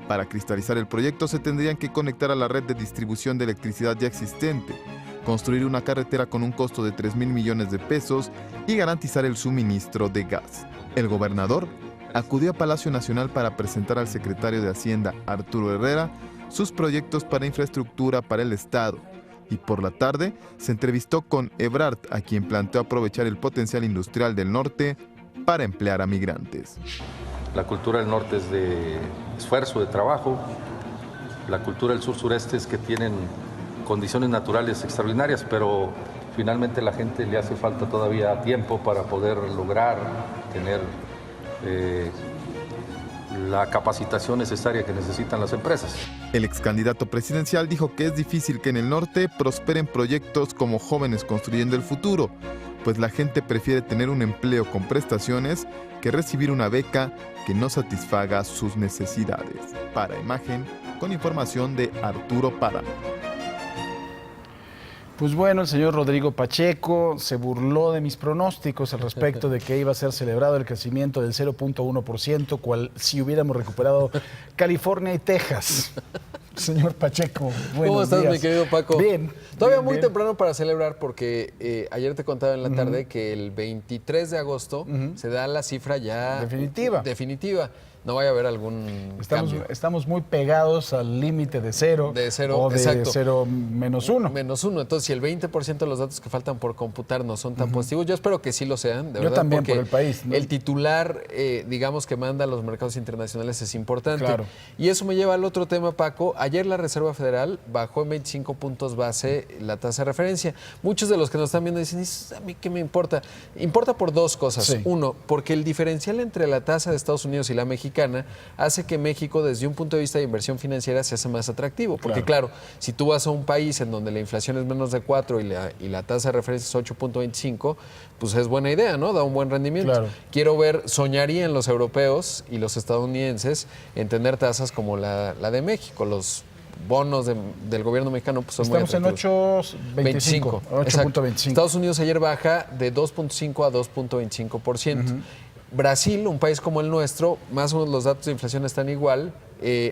Para cristalizar el proyecto se tendrían que conectar a la red de distribución de electricidad ya existente, construir una carretera con un costo de 3,000 millones de pesos y garantizar el suministro de gas. El gobernador acudió a Palacio Nacional para presentar al secretario de Hacienda, Arturo Herrera, sus proyectos para infraestructura para el Estado. Y por la tarde se entrevistó con Ebrard, a quien planteó aprovechar el potencial industrial del norte para emplear a migrantes. La cultura del norte es de esfuerzo, de trabajo. La cultura del sur-sureste es que tienen condiciones naturales extraordinarias, pero finalmente la gente le hace falta todavía tiempo para poder lograr tener la capacitación necesaria que necesitan las empresas. El ex candidato presidencial dijo que es difícil que en el norte prosperen proyectos como Jóvenes Construyendo el Futuro, pues la gente prefiere tener un empleo con prestaciones que recibir una beca que no satisfaga sus necesidades. Para Imagen, con información de Arturo Páramo. Pues bueno, el señor Rodrigo Pacheco se burló de mis pronósticos al respecto de que iba a ser celebrado el crecimiento del 0.1%, cual si hubiéramos recuperado California y Texas. Señor Pacheco, buenos ¿Cómo estás, días. mi querido Paco? Bien. Todavía bien, muy bien. temprano para celebrar porque ayer te contaba en la tarde que el 23 de agosto se da la cifra ya definitiva. No vaya a haber algún cambio. Estamos muy pegados al límite de cero. De cero, o de exacto. 0 menos 1. Menos 1. Entonces, si el 20% de los datos que faltan por computar no son tan positivos, yo espero que sí lo sean, de verdad. Yo también, porque por el país, ¿no? el titular, digamos, que manda a los mercados internacionales es importante. Claro. Y eso me lleva al otro tema, Paco. Ayer la Reserva Federal bajó en 25 puntos base la tasa de referencia. Muchos de los que nos están viendo dicen, ¿a mí qué me importa? Importa por dos cosas. Sí. Uno, porque el diferencial entre la tasa de Estados Unidos y la mexicana hace que México, desde un punto de vista de inversión financiera, se hace más atractivo. Porque claro, si tú vas a un país en donde la inflación es menos de 4 y la tasa de referencia es 8.25, pues es buena idea, ¿no? Da un buen rendimiento. Claro. Quiero ver, soñarían los europeos y los estadounidenses en tener tasas como la de México. Los bonos del gobierno mexicano pues son Estamos muy atractivos. en 8.25. 8.25. Estados Unidos ayer baja de 2.5 a 2.25%. Brasil, un país como el nuestro, más o menos los datos de inflación están igual.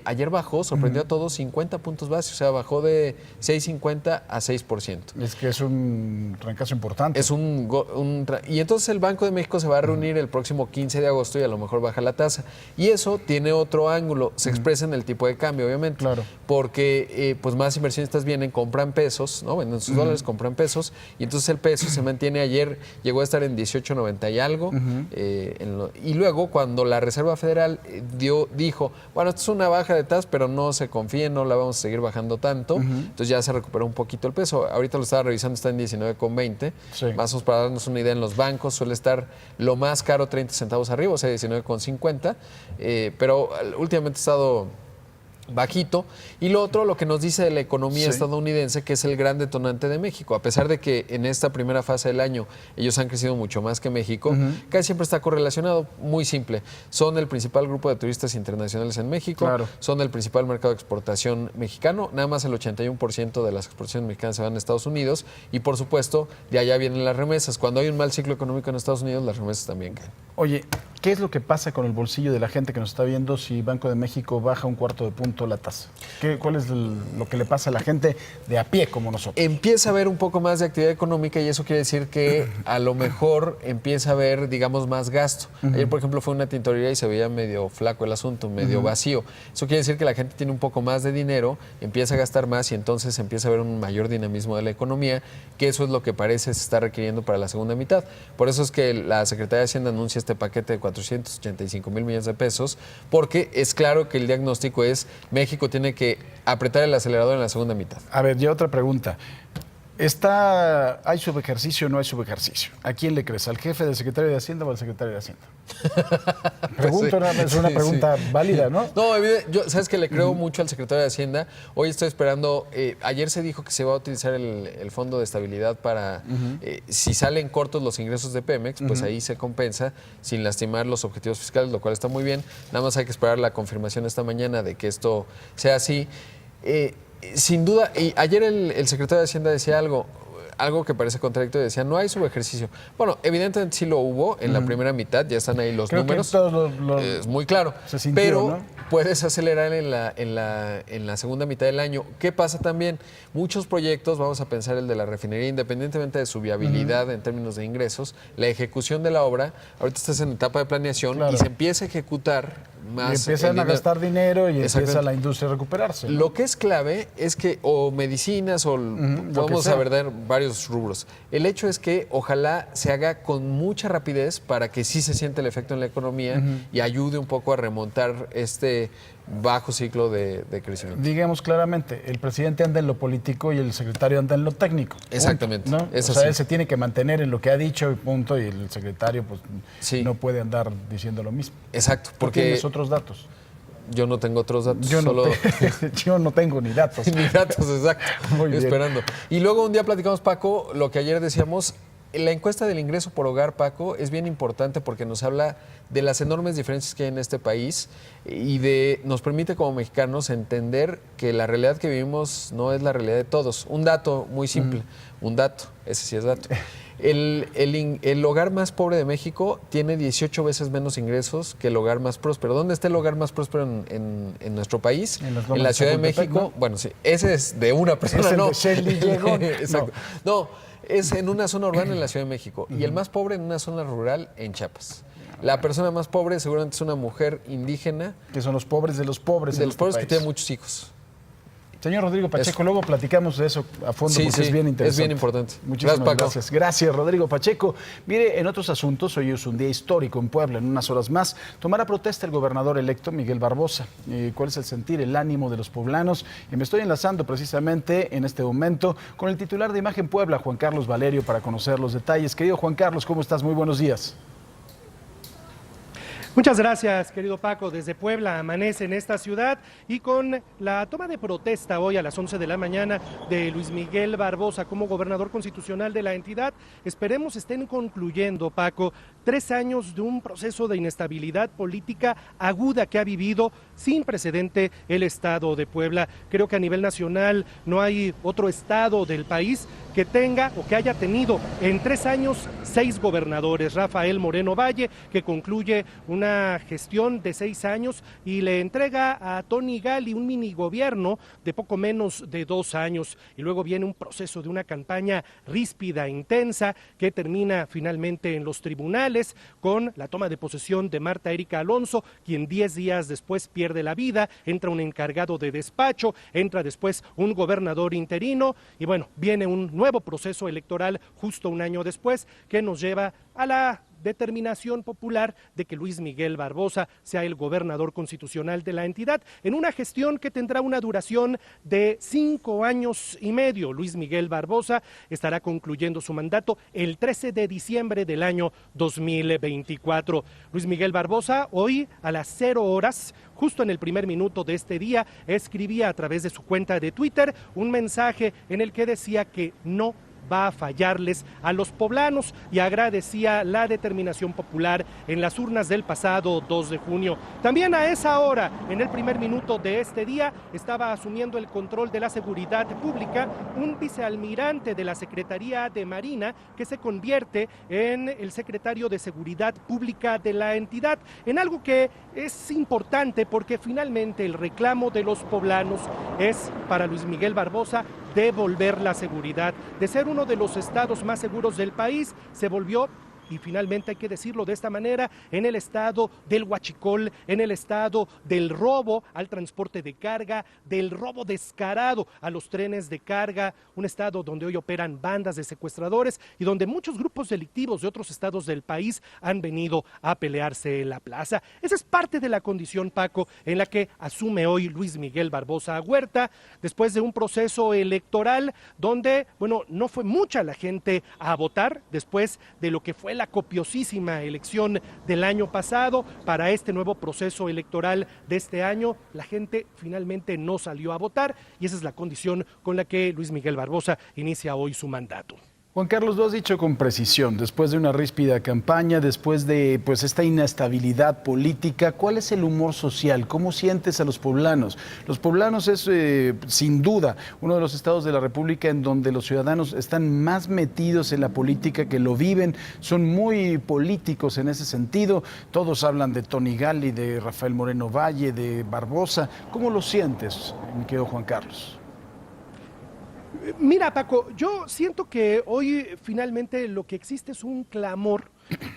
Ayer bajó, sorprendió a todos 50 puntos base, o sea, bajó de 6.50 a 6%. Es que es un trancazo importante. Es y entonces el Banco de México se va a reunir el próximo 15 de agosto y a lo mejor baja la tasa. Y eso tiene otro ángulo, se expresa en el tipo de cambio, obviamente. Claro. Porque pues más inversionistas vienen, compran pesos, ¿no? Venden sus dólares, compran pesos, y entonces el peso se mantiene. Ayer llegó a estar en 18.90 y algo. Y luego, cuando la Reserva Federal dijo, bueno, esto es una baja de tasas, pero no se confíen, no la vamos a seguir bajando tanto. Entonces ya se recuperó un poquito el peso. Ahorita lo estaba revisando, está en 19.20. Sí. Más o menos para darnos una idea, en los bancos suele estar lo más caro 30 centavos arriba, o sea, 19.50. Pero últimamente ha estado bajito. Y lo otro, lo que nos dice de la economía estadounidense, que es el gran detonante de México. A pesar de que en esta primera fase del año ellos han crecido mucho más que México, casi siempre está correlacionado, muy simple. Son el principal grupo de turistas internacionales en México, son el principal mercado de exportación mexicano, nada más el 81% de las exportaciones mexicanas se van a Estados Unidos, y por supuesto, de allá vienen las remesas. Cuando hay un mal ciclo económico en Estados Unidos, las remesas también caen. Oye, ¿qué es lo que pasa con el bolsillo de la gente que nos está viendo si Banco de México baja un cuarto de punto la tasa? ¿Cuál es lo que le pasa a la gente de a pie como nosotros? Empieza a haber un poco más de actividad económica, y eso quiere decir que a lo mejor empieza a haber, digamos, más gasto. Ayer, por ejemplo, fue una tintorería y se veía medio flaco el asunto, medio vacío. Eso quiere decir que la gente tiene un poco más de dinero, empieza a gastar más, y entonces empieza a haber un mayor dinamismo de la economía, que eso es lo que parece se está requiriendo para la segunda mitad. Por eso es que la Secretaría de Hacienda anuncia este paquete de 485,000 millones de pesos, porque es claro que el diagnóstico es México tiene que apretar el acelerador en la segunda mitad. A ver, yo otra pregunta. ¿Hay subejercicio o no hay subejercicio? ¿A quién le crees? ¿Al jefe del secretario de Hacienda o al secretario de Hacienda? Pregunto, es una pregunta válida, ¿no? No, yo sabes que le creo mucho al secretario de Hacienda. Hoy estoy esperando, ayer se dijo que se va a utilizar el Fondo de Estabilidad para, si salen cortos los ingresos de Pemex, pues ahí se compensa sin lastimar los objetivos fiscales, lo cual está muy bien. Nada más hay que esperar la confirmación esta mañana de que esto sea así. Sin duda, y ayer el secretario de Hacienda decía algo que parece contradictorio, decía, no hay subejercicio. Bueno, evidentemente sí lo hubo en la primera mitad, ya están ahí los números. Es muy claro, se sintió, pero ¿no? puedes acelerar en la segunda mitad del año. ¿Qué pasa también? Muchos proyectos, vamos a pensar el de la refinería, independientemente de su viabilidad en términos de ingresos, la ejecución de la obra, ahorita estás en etapa de planeación y se empieza a ejecutar más. Y empiezan a gastar dinero y empieza la industria a recuperarse, ¿no? Lo que es clave es que, o medicinas, o podemos abordar varios rubros. El hecho es que ojalá se haga con mucha rapidez para que sí se siente el efecto en la economía y ayude un poco a remontar este bajo ciclo de crecimiento. Digamos claramente, el presidente anda en lo político y el secretario anda en lo técnico. Exactamente. ¿No? O sea, él se tiene que mantener en lo que ha dicho y punto, y el secretario pues no puede andar diciendo lo mismo. Exacto. Porque ¿tienes otros datos? Yo no tengo otros datos. Yo no tengo ni datos. Ni datos, exacto. Muy bien. Esperando. Y luego un día platicamos, Paco, lo que ayer decíamos, La encuesta del ingreso por hogar, Paco, es bien importante porque nos habla de las enormes diferencias que hay en este país y nos permite como mexicanos entender que la realidad que vivimos no es la realidad de todos. Un dato muy simple, un dato, ese sí es dato. El hogar más pobre de México tiene 18 veces menos ingresos que el hogar más próspero. ¿Dónde está el hogar más próspero en nuestro país? En la Ciudad de México. ¿No? Bueno, sí, ese es de una persona, no. Exacto. No, es en una zona urbana en la Ciudad de México y el más pobre en una zona rural en Chiapas. La persona más pobre seguramente es una mujer indígena. Que son los pobres de los pobres. De los pobres que tienen muchos hijos. Señor Rodrigo Pacheco, luego platicamos de eso a fondo porque es bien interesante. Es bien importante. Muchísimas gracias. Gracias, Rodrigo Pacheco. Mire, en otros asuntos, hoy es un día histórico en Puebla. En unas horas más tomará protesta el gobernador electo Miguel Barbosa. ¿Cuál es el sentir, el ánimo de los poblanos? Y me estoy enlazando precisamente en este momento con el titular de Imagen Puebla, Juan Carlos Valerio, para conocer los detalles. Querido Juan Carlos, ¿cómo estás? Muy buenos días. Muchas gracias, querido Paco. Desde Puebla amanece en esta ciudad y con la toma de protesta hoy a las 11 de la mañana de Luis Miguel Barbosa como gobernador constitucional de la entidad, esperemos estén concluyendo, Paco, 3 años de un proceso de inestabilidad política aguda que ha vivido sin precedente el estado de Puebla. Creo que a nivel nacional no hay otro estado del país que tenga o que haya tenido en 3 años 6 gobernadores. Rafael Moreno Valle, que concluye una gestión de 6 años y le entrega a Tony Gali un mini gobierno de poco menos de 2 años. Y luego viene un proceso de una campaña ríspida, intensa, que termina finalmente en los tribunales con la toma de posesión de Marta Erika Alonso, quien 10 días después pierde la vida. Entra un encargado de despacho, entra después un gobernador interino y bueno, viene un nuevo proceso electoral justo un año después que nos lleva a la determinación popular de que Luis Miguel Barbosa sea el gobernador constitucional de la entidad en una gestión que tendrá una duración de 5 años y medio. Luis Miguel Barbosa estará concluyendo su mandato el 13 de diciembre del año 2024. Luis Miguel Barbosa hoy a las 0 horas, justo en el primer minuto de este día, escribía a través de su cuenta de Twitter un mensaje en el que decía que no va a fallarles a los poblanos y agradecía la determinación popular en las urnas del pasado 2 de junio. También a esa hora, en el primer minuto de este día, estaba asumiendo el control de la seguridad pública un vicealmirante de la Secretaría de Marina que se convierte en el secretario de Seguridad Pública de la entidad, en algo que es importante porque finalmente el reclamo de los poblanos es para Luis Miguel Barbosa devolver la seguridad. De ser uno de los estados más seguros del país, se volvió, y finalmente hay que decirlo de esta manera, en el estado del huachicol, en el estado del robo al transporte de carga, del robo descarado a los trenes de carga, un estado donde hoy operan bandas de secuestradores y donde muchos grupos delictivos de otros estados del país han venido a pelearse en la plaza. Esa es parte de la condición, Paco, en la que asume hoy Luis Miguel Barbosa Huerta, después de un proceso electoral donde, bueno, no fue mucha la gente a votar, después de lo que fue la copiosísima elección del año pasado. Para este nuevo proceso electoral de este año, la gente finalmente no salió a votar y esa es la condición con la que Luis Miguel Barbosa inicia hoy su mandato. Juan Carlos, lo has dicho con precisión, después de una ríspida campaña, después de esta inestabilidad política, ¿cuál es el humor social? ¿Cómo sientes a los poblanos? Los poblanos es sin duda uno de los estados de la República en donde los ciudadanos están más metidos en la política, que lo viven, son muy políticos en ese sentido. Todos hablan de Tony Gali, de Rafael Moreno Valle, de Barbosa. ¿Cómo lo sientes, mi querido Juan Carlos? Mira, Paco, yo siento que hoy finalmente lo que existe es un clamor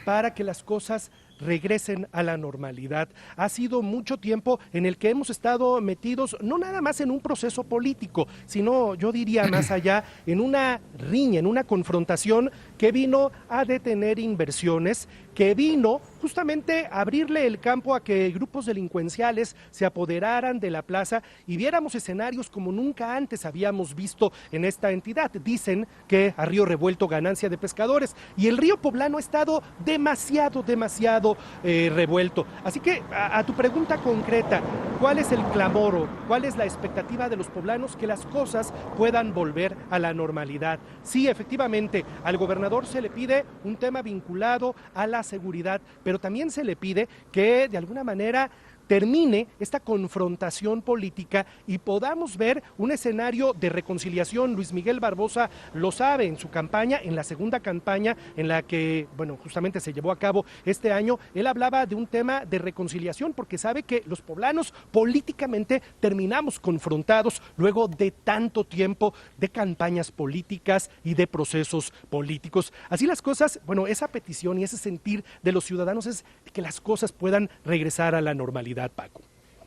para que las cosas regresen a la normalidad. Ha sido mucho tiempo en el que hemos estado metidos no nada más en un proceso político, sino yo diría más allá, en una riña, en una confrontación que vino a detener inversiones, que vino justamente abrirle el campo a que grupos delincuenciales se apoderaran de la plaza y viéramos escenarios como nunca antes habíamos visto en esta entidad. Dicen que a río revuelto ganancia de pescadores, y el río poblano ha estado demasiado revuelto. Así que a tu pregunta concreta, ¿cuál es el clamor o cuál es la expectativa de los poblanos? Que las cosas puedan volver a la normalidad. Sí, efectivamente, al gobernador se le pide un tema vinculado a la seguridad, pero también se le pide que de alguna manera termine esta confrontación política y podamos ver un escenario de reconciliación. Luis Miguel Barbosa lo sabe en su campaña, en la segunda campaña en la que, bueno, justamente se llevó a cabo este año, él hablaba de un tema de reconciliación porque sabe que los poblanos políticamente terminamos confrontados luego de tanto tiempo de campañas políticas y de procesos políticos. Así las cosas, bueno, esa petición y ese sentir de los ciudadanos es que las cosas puedan regresar a la normalidad. Paco.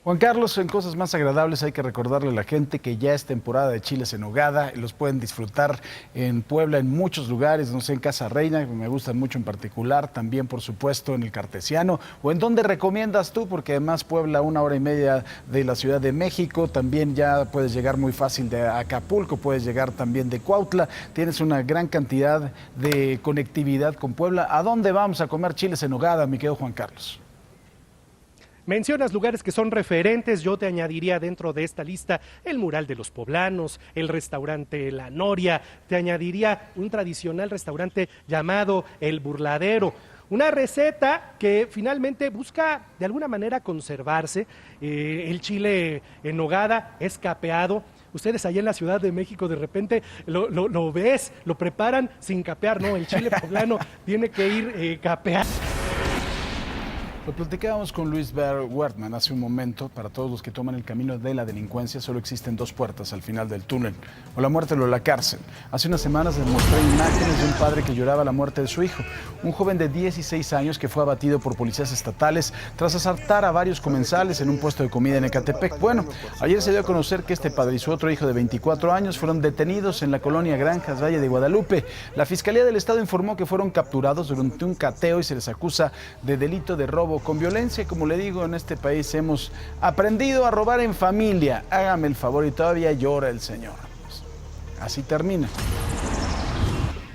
Juan Carlos, en cosas más agradables hay que recordarle a la gente que ya es temporada de chiles en nogada y los pueden disfrutar en Puebla en muchos lugares, no sé, en Casa Reina, que me gustan mucho en particular, también por supuesto en el Cartesiano, o en dónde recomiendas tú, porque además Puebla 1 hora y media de la Ciudad de México, también ya puedes llegar muy fácil de Acapulco, puedes llegar también de Cuautla, tienes una gran cantidad de conectividad con Puebla. ¿A dónde vamos a comer chiles en nogada, mi querido Juan Carlos? Mencionas lugares que son referentes, yo te añadiría dentro de esta lista el Mural de los Poblanos, el restaurante La Noria, te añadiría un tradicional restaurante llamado El Burladero. Una receta que finalmente busca de alguna manera conservarse. El chile en nogada es capeado. Ustedes allá en la Ciudad de México de repente lo ves, lo preparan sin capear, no, el chile poblano tiene que ir capeado. Lo platicábamos con Luis Wertmann hace un momento. Para todos los que toman el camino de la delincuencia, solo existen dos puertas al final del túnel: o la muerte o la cárcel. Hace unas semanas les mostré imágenes de un padre que lloraba la muerte de su hijo, un joven de 16 años que fue abatido por policías estatales tras asaltar a varios comensales en un puesto de comida en Ecatepec. Bueno, ayer se dio a conocer que este padre y su otro hijo de 24 años fueron detenidos en la colonia Granjas, Valle de Guadalupe. La Fiscalía del Estado informó que fueron capturados durante un cateo y se les acusa de delito de robo con violencia. Como le digo, en este país hemos aprendido a robar en familia. Hágame el favor, y todavía llora el señor. Pues, así termina.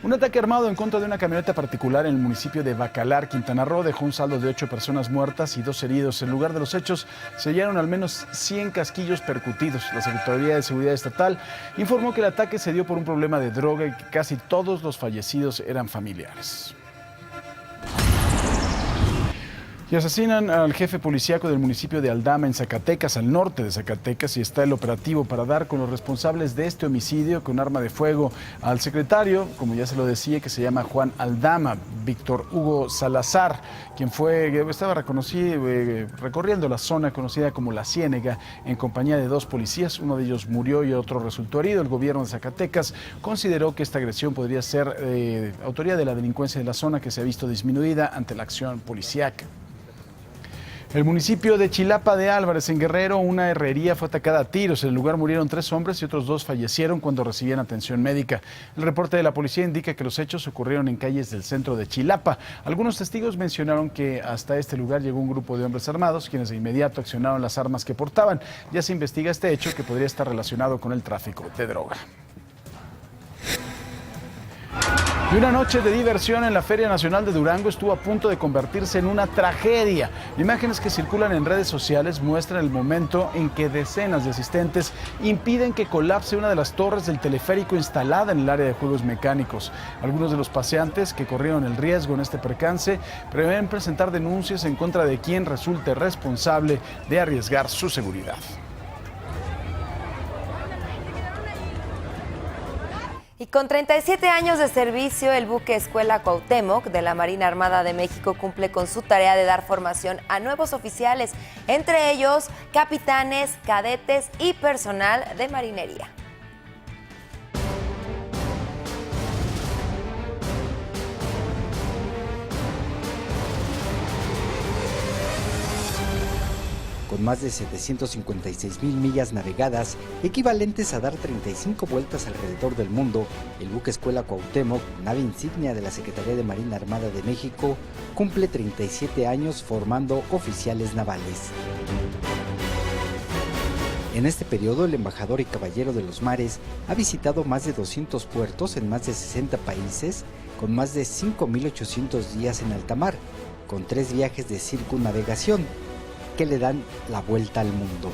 Un ataque armado en contra de una camioneta particular en el municipio de Bacalar, Quintana Roo, dejó un saldo de 8 personas muertas y 2 heridos. En el lugar de los hechos se hallaron al menos 100 casquillos percutidos. La Secretaría de Seguridad Estatal informó que el ataque se dio por un problema de droga y que casi todos los fallecidos eran familiares. Y asesinan al jefe policíaco del municipio de Aldama, en Zacatecas, al norte de Zacatecas, y está el operativo para dar con los responsables de este homicidio con arma de fuego al secretario, como ya se lo decía, que se llama Juan Aldama, Víctor Hugo Salazar, quien estaba reconocido, recorriendo la zona conocida como La Ciénega en compañía de 2 policías. Uno de ellos murió y otro resultó herido. El gobierno de Zacatecas consideró que esta agresión podría ser autoría de la delincuencia de la zona, que se ha visto disminuida ante la acción policíaca. El municipio de Chilapa de Álvarez, en Guerrero, una herrería fue atacada a tiros. En el lugar murieron 3 hombres y otros 2 fallecieron cuando recibían atención médica. El reporte de la policía indica que los hechos ocurrieron en calles del centro de Chilapa. Algunos testigos mencionaron que hasta este lugar llegó un grupo de hombres armados, quienes de inmediato accionaron las armas que portaban. Ya se investiga este hecho, que podría estar relacionado con el tráfico de droga. Y una noche de diversión en la Feria Nacional de Durango estuvo a punto de convertirse en una tragedia. Imágenes que circulan en redes sociales muestran el momento en que decenas de asistentes impiden que colapse una de las torres del teleférico instalada en el área de juegos mecánicos. Algunos de los paseantes que corrieron el riesgo en este percance prevén presentar denuncias en contra de quien resulte responsable de arriesgar su seguridad. Y con 37 años de servicio, el buque Escuela Cuauhtémoc de la Marina Armada de México cumple con su tarea de dar formación a nuevos oficiales, entre ellos capitanes, cadetes y personal de marinería. Con con más de 756,000 millas navegadas, equivalentes a dar 35 vueltas alrededor del mundo, el buque Escuela Cuauhtémoc, nave insignia de la Secretaría de Marina Armada de México, cumple 37 años formando oficiales navales. En este periodo, el embajador y caballero de los mares ha visitado más de 200 puertos en más de 60 países, con más de 5.800 días en alta mar, con 3 viajes de circunnavegación, que le dan la vuelta al mundo.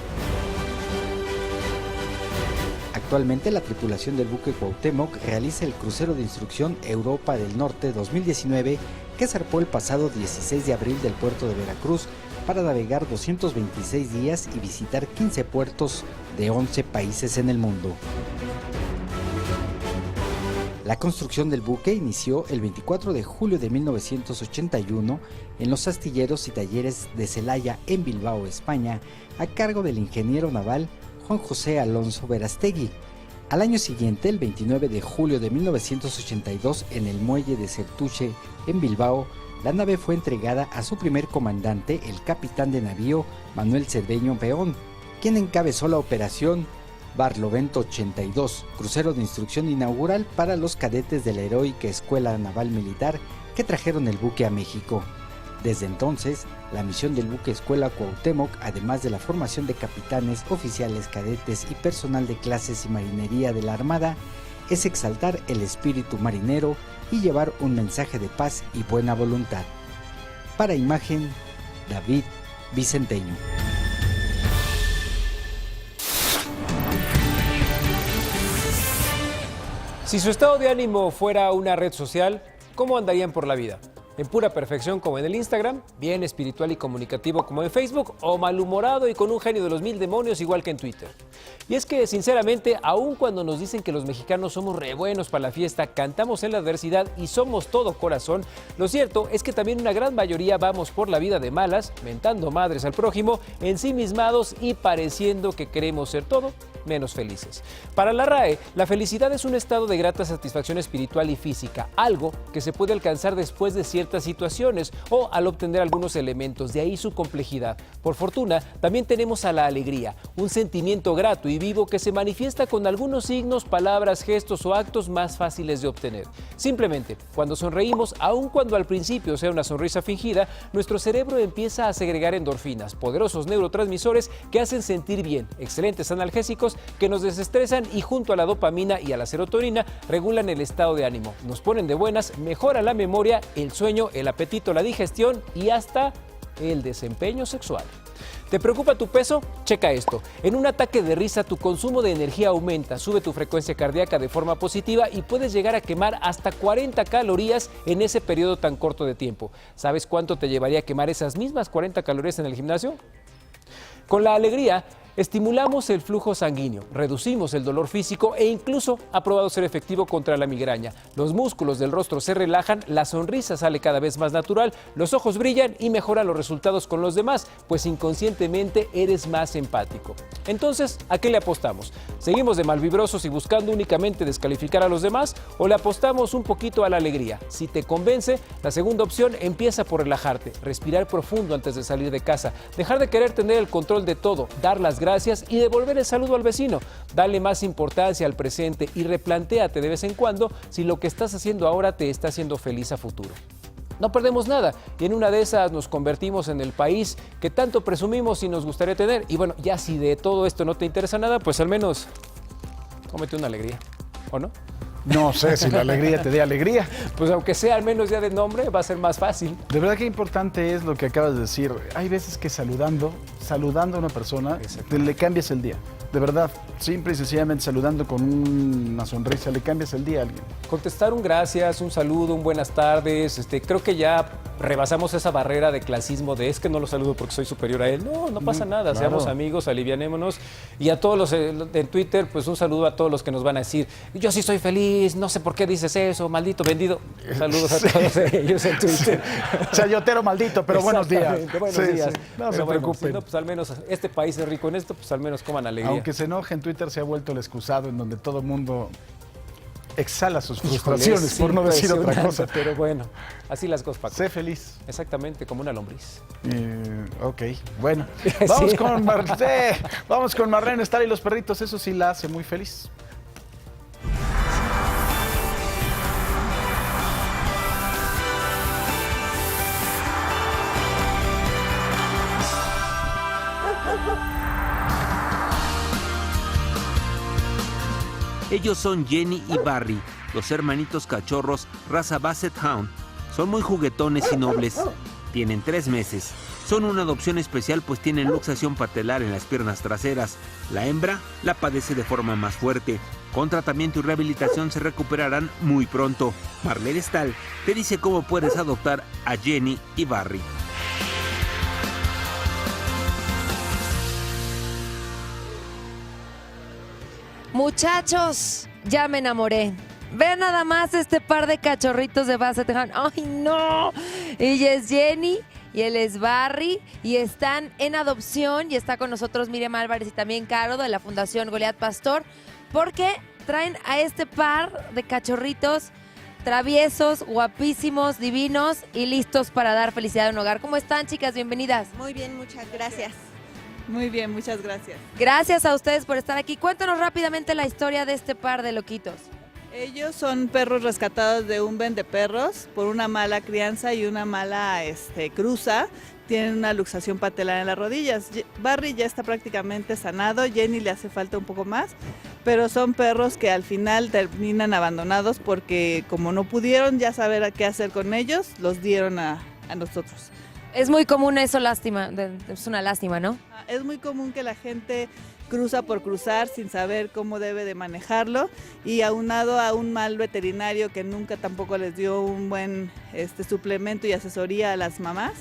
Actualmente, la tripulación del buque Cuauhtémoc realiza el crucero de instrucción Europa del Norte 2019, que zarpó el pasado 16 de abril del puerto de Veracruz para navegar 226 días y visitar 15 puertos de 11 países en el mundo. La construcción del buque inició el 24 de julio de 1981 en los astilleros y talleres de Celaya, en Bilbao, España, a cargo del ingeniero naval Juan José Alonso Verastegui. Al año siguiente, el 29 de julio de 1982, en el muelle de Certuche, en Bilbao, la nave fue entregada a su primer comandante, el capitán de navío Manuel Cerdeño Peón, quien encabezó la operación Barlovento 82, crucero de instrucción inaugural para los cadetes de la heroica Escuela Naval Militar que trajeron el buque a México. Desde entonces, la misión del buque Escuela Cuauhtémoc, además de la formación de capitanes, oficiales, cadetes y personal de clases y marinería de la Armada, es exaltar el espíritu marinero y llevar un mensaje de paz y buena voluntad. Para Imagen, David Vicenteño. Si su estado de ánimo fuera una red social, ¿cómo andarían por la vida? ¿En pura perfección como en el Instagram? ¿Bien espiritual y comunicativo como en Facebook? ¿O malhumorado y con un genio de los 1000 demonios igual que en Twitter? Y es que, sinceramente, aun cuando nos dicen que los mexicanos somos re buenos para la fiesta, cantamos en la adversidad y somos todo corazón, lo cierto es que también una gran mayoría vamos por la vida de malas, mentando madres al prójimo, ensimismados y pareciendo que queremos ser todo menos felices. Para la RAE, la felicidad es un estado de grata satisfacción espiritual y física, algo que se puede alcanzar después de ciertas situaciones o al obtener algunos elementos, de ahí su complejidad. Por fortuna, también tenemos a la alegría, un sentimiento grato y vivo que se manifiesta con algunos signos, palabras, gestos o actos más fáciles de obtener. Simplemente, cuando sonreímos, aun cuando al principio sea una sonrisa fingida, nuestro cerebro empieza a segregar endorfinas, poderosos neurotransmisores que hacen sentir bien, excelentes analgésicos que nos desestresan y junto a la dopamina y a la serotonina regulan el estado de ánimo, nos ponen de buenas, mejoran la memoria, el sueño, el apetito, la digestión y hasta el desempeño sexual. ¿Te preocupa tu peso? Checa esto. En un ataque de risa, tu consumo de energía aumenta, sube tu frecuencia cardíaca de forma positiva y puedes llegar a quemar hasta 40 calorías en ese periodo tan corto de tiempo. ¿Sabes cuánto te llevaría a quemar esas mismas 40 calorías en el gimnasio? Con la alegría, estimulamos el flujo sanguíneo, reducimos el dolor físico e incluso ha probado ser efectivo contra la migraña. Los músculos del rostro se relajan, la sonrisa sale cada vez más natural, los ojos brillan y mejoran los resultados con los demás, pues inconscientemente eres más empático. Entonces, ¿a qué le apostamos? ¿Seguimos de malvibrosos y buscando únicamente descalificar a los demás o le apostamos un poquito a la alegría? Si te convence, la segunda opción empieza por relajarte, respirar profundo antes de salir de casa, dejar de querer tener el control de todo, dar las gracias y devolver el saludo al vecino. Dale más importancia al presente y replantéate de vez en cuando si lo que estás haciendo ahora te está haciendo feliz a futuro. No perdemos nada y en una de esas nos convertimos en el país que tanto presumimos y nos gustaría tener. Y bueno, ya si de todo esto no te interesa nada, pues al menos cómete una alegría, ¿o no? No sé si la alegría te dé alegría. Pues aunque sea al menos ya de nombre, va a ser más fácil. De verdad que importante es lo que acabas de decir. Hay veces que saludando a una persona, le cambias el día. De verdad, simple y sencillamente saludando con una sonrisa, le cambias el día a alguien. Contestar un gracias, un saludo, un buenas tardes. Creo que ya rebasamos esa barrera de clasismo de es que no lo saludo porque soy superior a él. No pasa nada, claro. Seamos amigos, alivianémonos. Y a todos los en Twitter, pues un saludo a todos los que nos van a decir, yo sí soy feliz, no sé por qué dices eso, maldito vendido. Saludos a todos ellos en Twitter. Chayotero maldito, pero buenos días. Buenos días. No se preocupen. Si no, pues al menos este país es rico en esto, pues al menos coman alegría. Aunque se enoje, en Twitter se ha vuelto el excusado en donde todo el mundo exhala sus frustraciones, por no decir otra cosa. Pero bueno, así las cosas, Paco. Sé feliz. Exactamente, como una lombriz. Ok, bueno. Vamos, sí. Vamos con Marlene Stahl y los perritos, eso sí la hace muy feliz. Ellos son Jenny y Barry, los hermanitos cachorros raza Basset Hound. Son muy juguetones y nobles. Tienen 3 meses. Son una adopción especial pues tienen luxación patelar en las piernas traseras. La hembra la padece de forma más fuerte. Con tratamiento y rehabilitación se recuperarán muy pronto. Marlene Stahl te dice cómo puedes adoptar a Jenny y Barry. Muchachos, ya me enamoré. Vean nada más este par de cachorritos de Basset Hound. ¡Ay, no! Ella es Jenny y él es Barry y están en adopción y está con nosotros Miriam Álvarez y también Caro de la Fundación Goliat Pastor porque traen a este par de cachorritos traviesos, guapísimos, divinos y listos para dar felicidad a un hogar. ¿Cómo están, chicas? Bienvenidas. Muy bien, muchas gracias. Muy bien, muchas gracias. Gracias a ustedes por estar aquí. Cuéntanos rápidamente la historia de este par de loquitos. Ellos son perros rescatados de un vendeperros por una mala crianza y una mala cruza. Tienen una luxación patelar en las rodillas. Barry ya está prácticamente sanado, Jenny le hace falta un poco más, pero son perros que al final terminan abandonados porque como no pudieron ya saber qué hacer con ellos, los dieron a nosotros. Es muy común eso, lástima, es una lástima, ¿no? Es muy común que la gente cruza por cruzar sin saber cómo debe de manejarlo y aunado a un mal veterinario que nunca tampoco les dio un buen suplemento y asesoría a las mamás,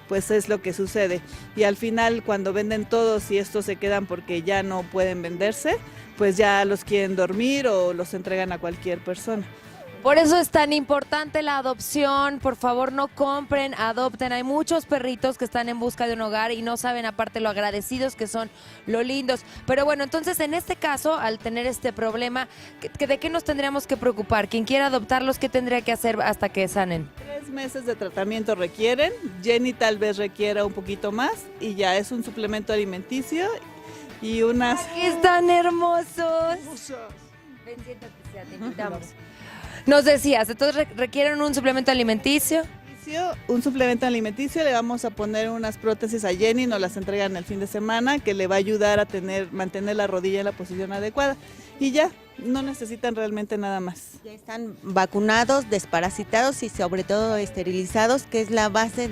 pues es lo que sucede. Y al final cuando venden todos y estos se quedan porque ya no pueden venderse, pues ya los quieren dormir o los entregan a cualquier persona. Por eso es tan importante la adopción. Por favor, no compren, adopten. Hay muchos perritos que están en busca de un hogar y no saben aparte lo agradecidos que son, lo lindos. Pero bueno, entonces en este caso, al tener este problema, ¿de qué nos tendríamos que preocupar? Quien quiera adoptarlos, ¿qué tendría que hacer hasta que sanen? 3 meses de tratamiento requieren. Jenny tal vez requiera un poquito más y ya es un suplemento alimenticio y unas... ¡Aquí están hermosos! Ven, siéntate, te invitamos. Nos decías, entonces requieren un suplemento alimenticio. Un suplemento alimenticio, le vamos a poner unas prótesis a Jenny, nos las entregan el fin de semana, que le va a ayudar a mantener la rodilla en la posición adecuada. Y ya, no necesitan realmente nada más. Ya están vacunados, desparasitados y sobre todo esterilizados, que es la base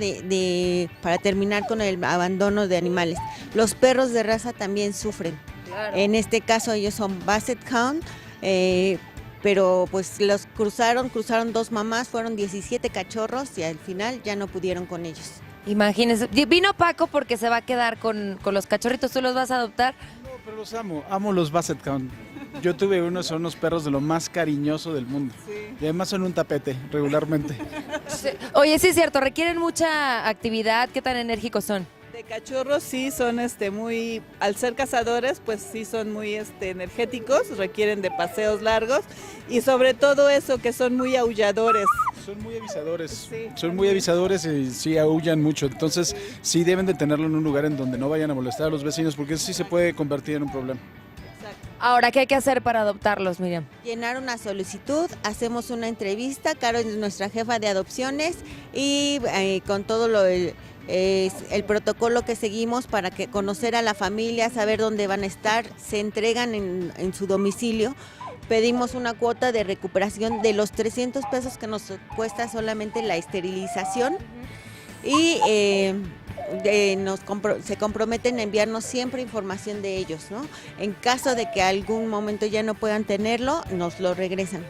para terminar con el abandono de animales. Los perros de raza también sufren. Claro. En este caso ellos son Basset Hound, pero pues los cruzaron 2 mamás, fueron 17 cachorros y al final ya no pudieron con ellos. Imagínense, vino Paco porque se va a quedar con los cachorritos, ¿tú los vas a adoptar? No, pero los amo los Basset Hound. Yo tuve unos, son unos perros de lo más cariñoso del mundo. Sí. Y además son un tapete, regularmente. Sí. Oye, sí es cierto, requieren mucha actividad, ¿qué tan enérgicos son? De cachorros sí son muy, al ser cazadores, pues sí son muy energéticos, requieren de paseos largos y sobre todo eso que son muy aulladores. Son muy avisadores, sí, son muy avisadores y sí aullan mucho, entonces sí deben de tenerlo en un lugar en donde no vayan a molestar a los vecinos porque eso sí se puede convertir en un problema. Ahora, ¿qué hay que hacer para adoptarlos, Miriam? Llenar una solicitud, hacemos una entrevista, Caro es nuestra jefa de adopciones y con todo el protocolo que seguimos para conocer a la familia, saber dónde van a estar, se entregan en su domicilio. Pedimos una cuota de recuperación de los 300 pesos que nos cuesta solamente la esterilización y se comprometen a enviarnos siempre información de ellos, ¿no? En caso de que algún momento ya no puedan tenerlo, nos lo regresan.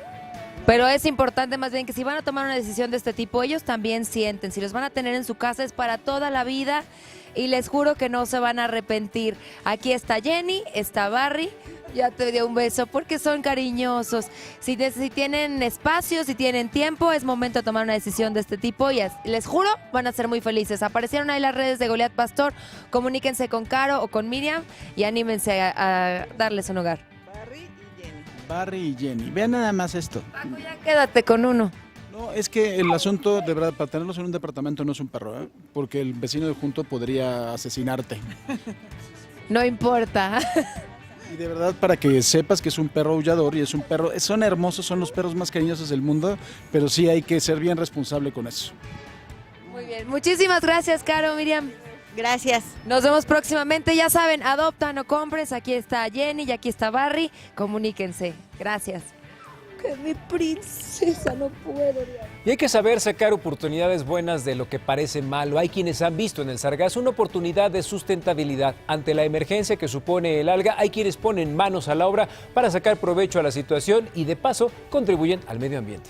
Pero es importante más bien que si van a tomar una decisión de este tipo, ellos también sienten, si los van a tener en su casa es para toda la vida y les juro que no se van a arrepentir. Aquí está Jenny, está Barry, ya te dio un beso porque son cariñosos. Si tienen espacio, si tienen tiempo, es momento de tomar una decisión de este tipo y les juro, van a ser muy felices. Aparecieron ahí las redes de Goliat Pastor, comuníquense con Caro o con Miriam y anímense a darles un hogar. Barry y Jenny. Vean nada más esto. Paco, ya quédate con uno. No, es que el asunto, de verdad, para tenerlos en un departamento no es un perro, ¿eh? Porque el vecino de junto podría asesinarte. No importa. Y de verdad, para que sepas que es un perro aullador y es un perro, son hermosos, son los perros más cariñosos del mundo, pero sí hay que ser bien responsable con eso. Muy bien, muchísimas gracias, Caro, Miriam. Gracias. Nos vemos próximamente. Ya saben, adopta, no compres. Aquí está Jenny y aquí está Barry. Comuníquense. Gracias. Que mi princesa, no puedo. Y hay que saber sacar oportunidades buenas de lo que parece malo. Hay quienes han visto en el sargazo una oportunidad de sustentabilidad. Ante la emergencia que supone el alga, hay quienes ponen manos a la obra para sacar provecho a la situación y de paso contribuyen al medio ambiente.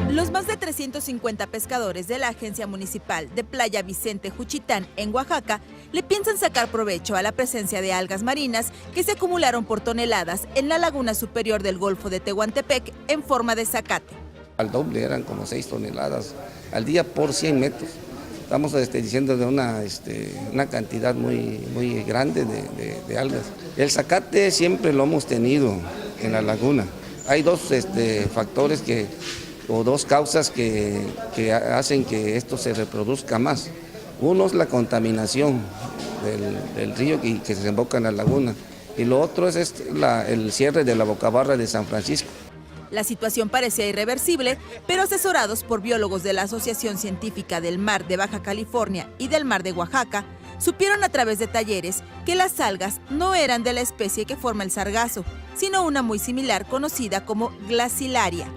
Los más de 350 pescadores de la Agencia Municipal de Playa Vicente Juchitán, en Oaxaca, le piensan sacar provecho a la presencia de algas marinas que se acumularon por toneladas en la laguna superior del Golfo de Tehuantepec en forma de zacate. Al doble, eran como 6 toneladas al día por 100 metros. Estamos diciendo de una cantidad muy grande de algas. El zacate siempre lo hemos tenido en la laguna. Hay dos factores o dos causas que hacen que esto se reproduzca más. Uno es la contaminación del río que se desemboca en la laguna y lo otro es el cierre de la bocabarra de San Francisco. La situación parecía irreversible, pero asesorados por biólogos de la Asociación Científica del Mar de Baja California y del Mar de Oaxaca, supieron a través de talleres que las algas no eran de la especie que forma el sargazo, sino una muy similar conocida como glacilaria.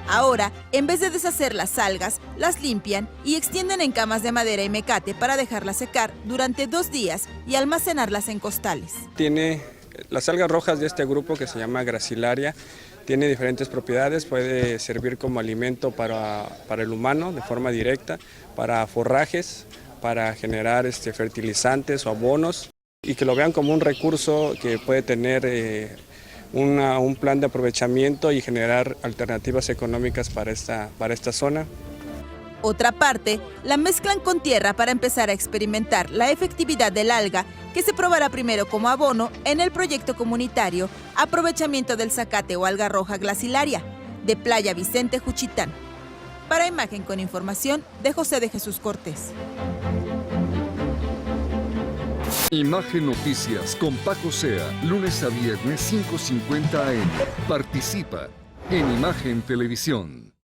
Ahora, en vez de deshacer las algas, las limpian y extienden en camas de madera y mecate para dejarlas secar durante 2 días y almacenarlas en costales. Tiene las algas rojas de este grupo que se llama Gracilaria, tiene diferentes propiedades, puede servir como alimento para el humano de forma directa, para forrajes, para generar fertilizantes o abonos y que lo vean como un recurso que puede tener un plan de aprovechamiento y generar alternativas económicas para esta zona. Otra parte, la mezclan con tierra para empezar a experimentar la efectividad del alga, que se probará primero como abono en el proyecto comunitario Aprovechamiento del Zacate o Alga Roja Glacilaria, de Playa Vicente Juchitán. Para Imagen con Información de José de Jesús Cortés. Imagen Noticias con Paco Sea, lunes a viernes 5:50 AM. Participa en Imagen Televisión.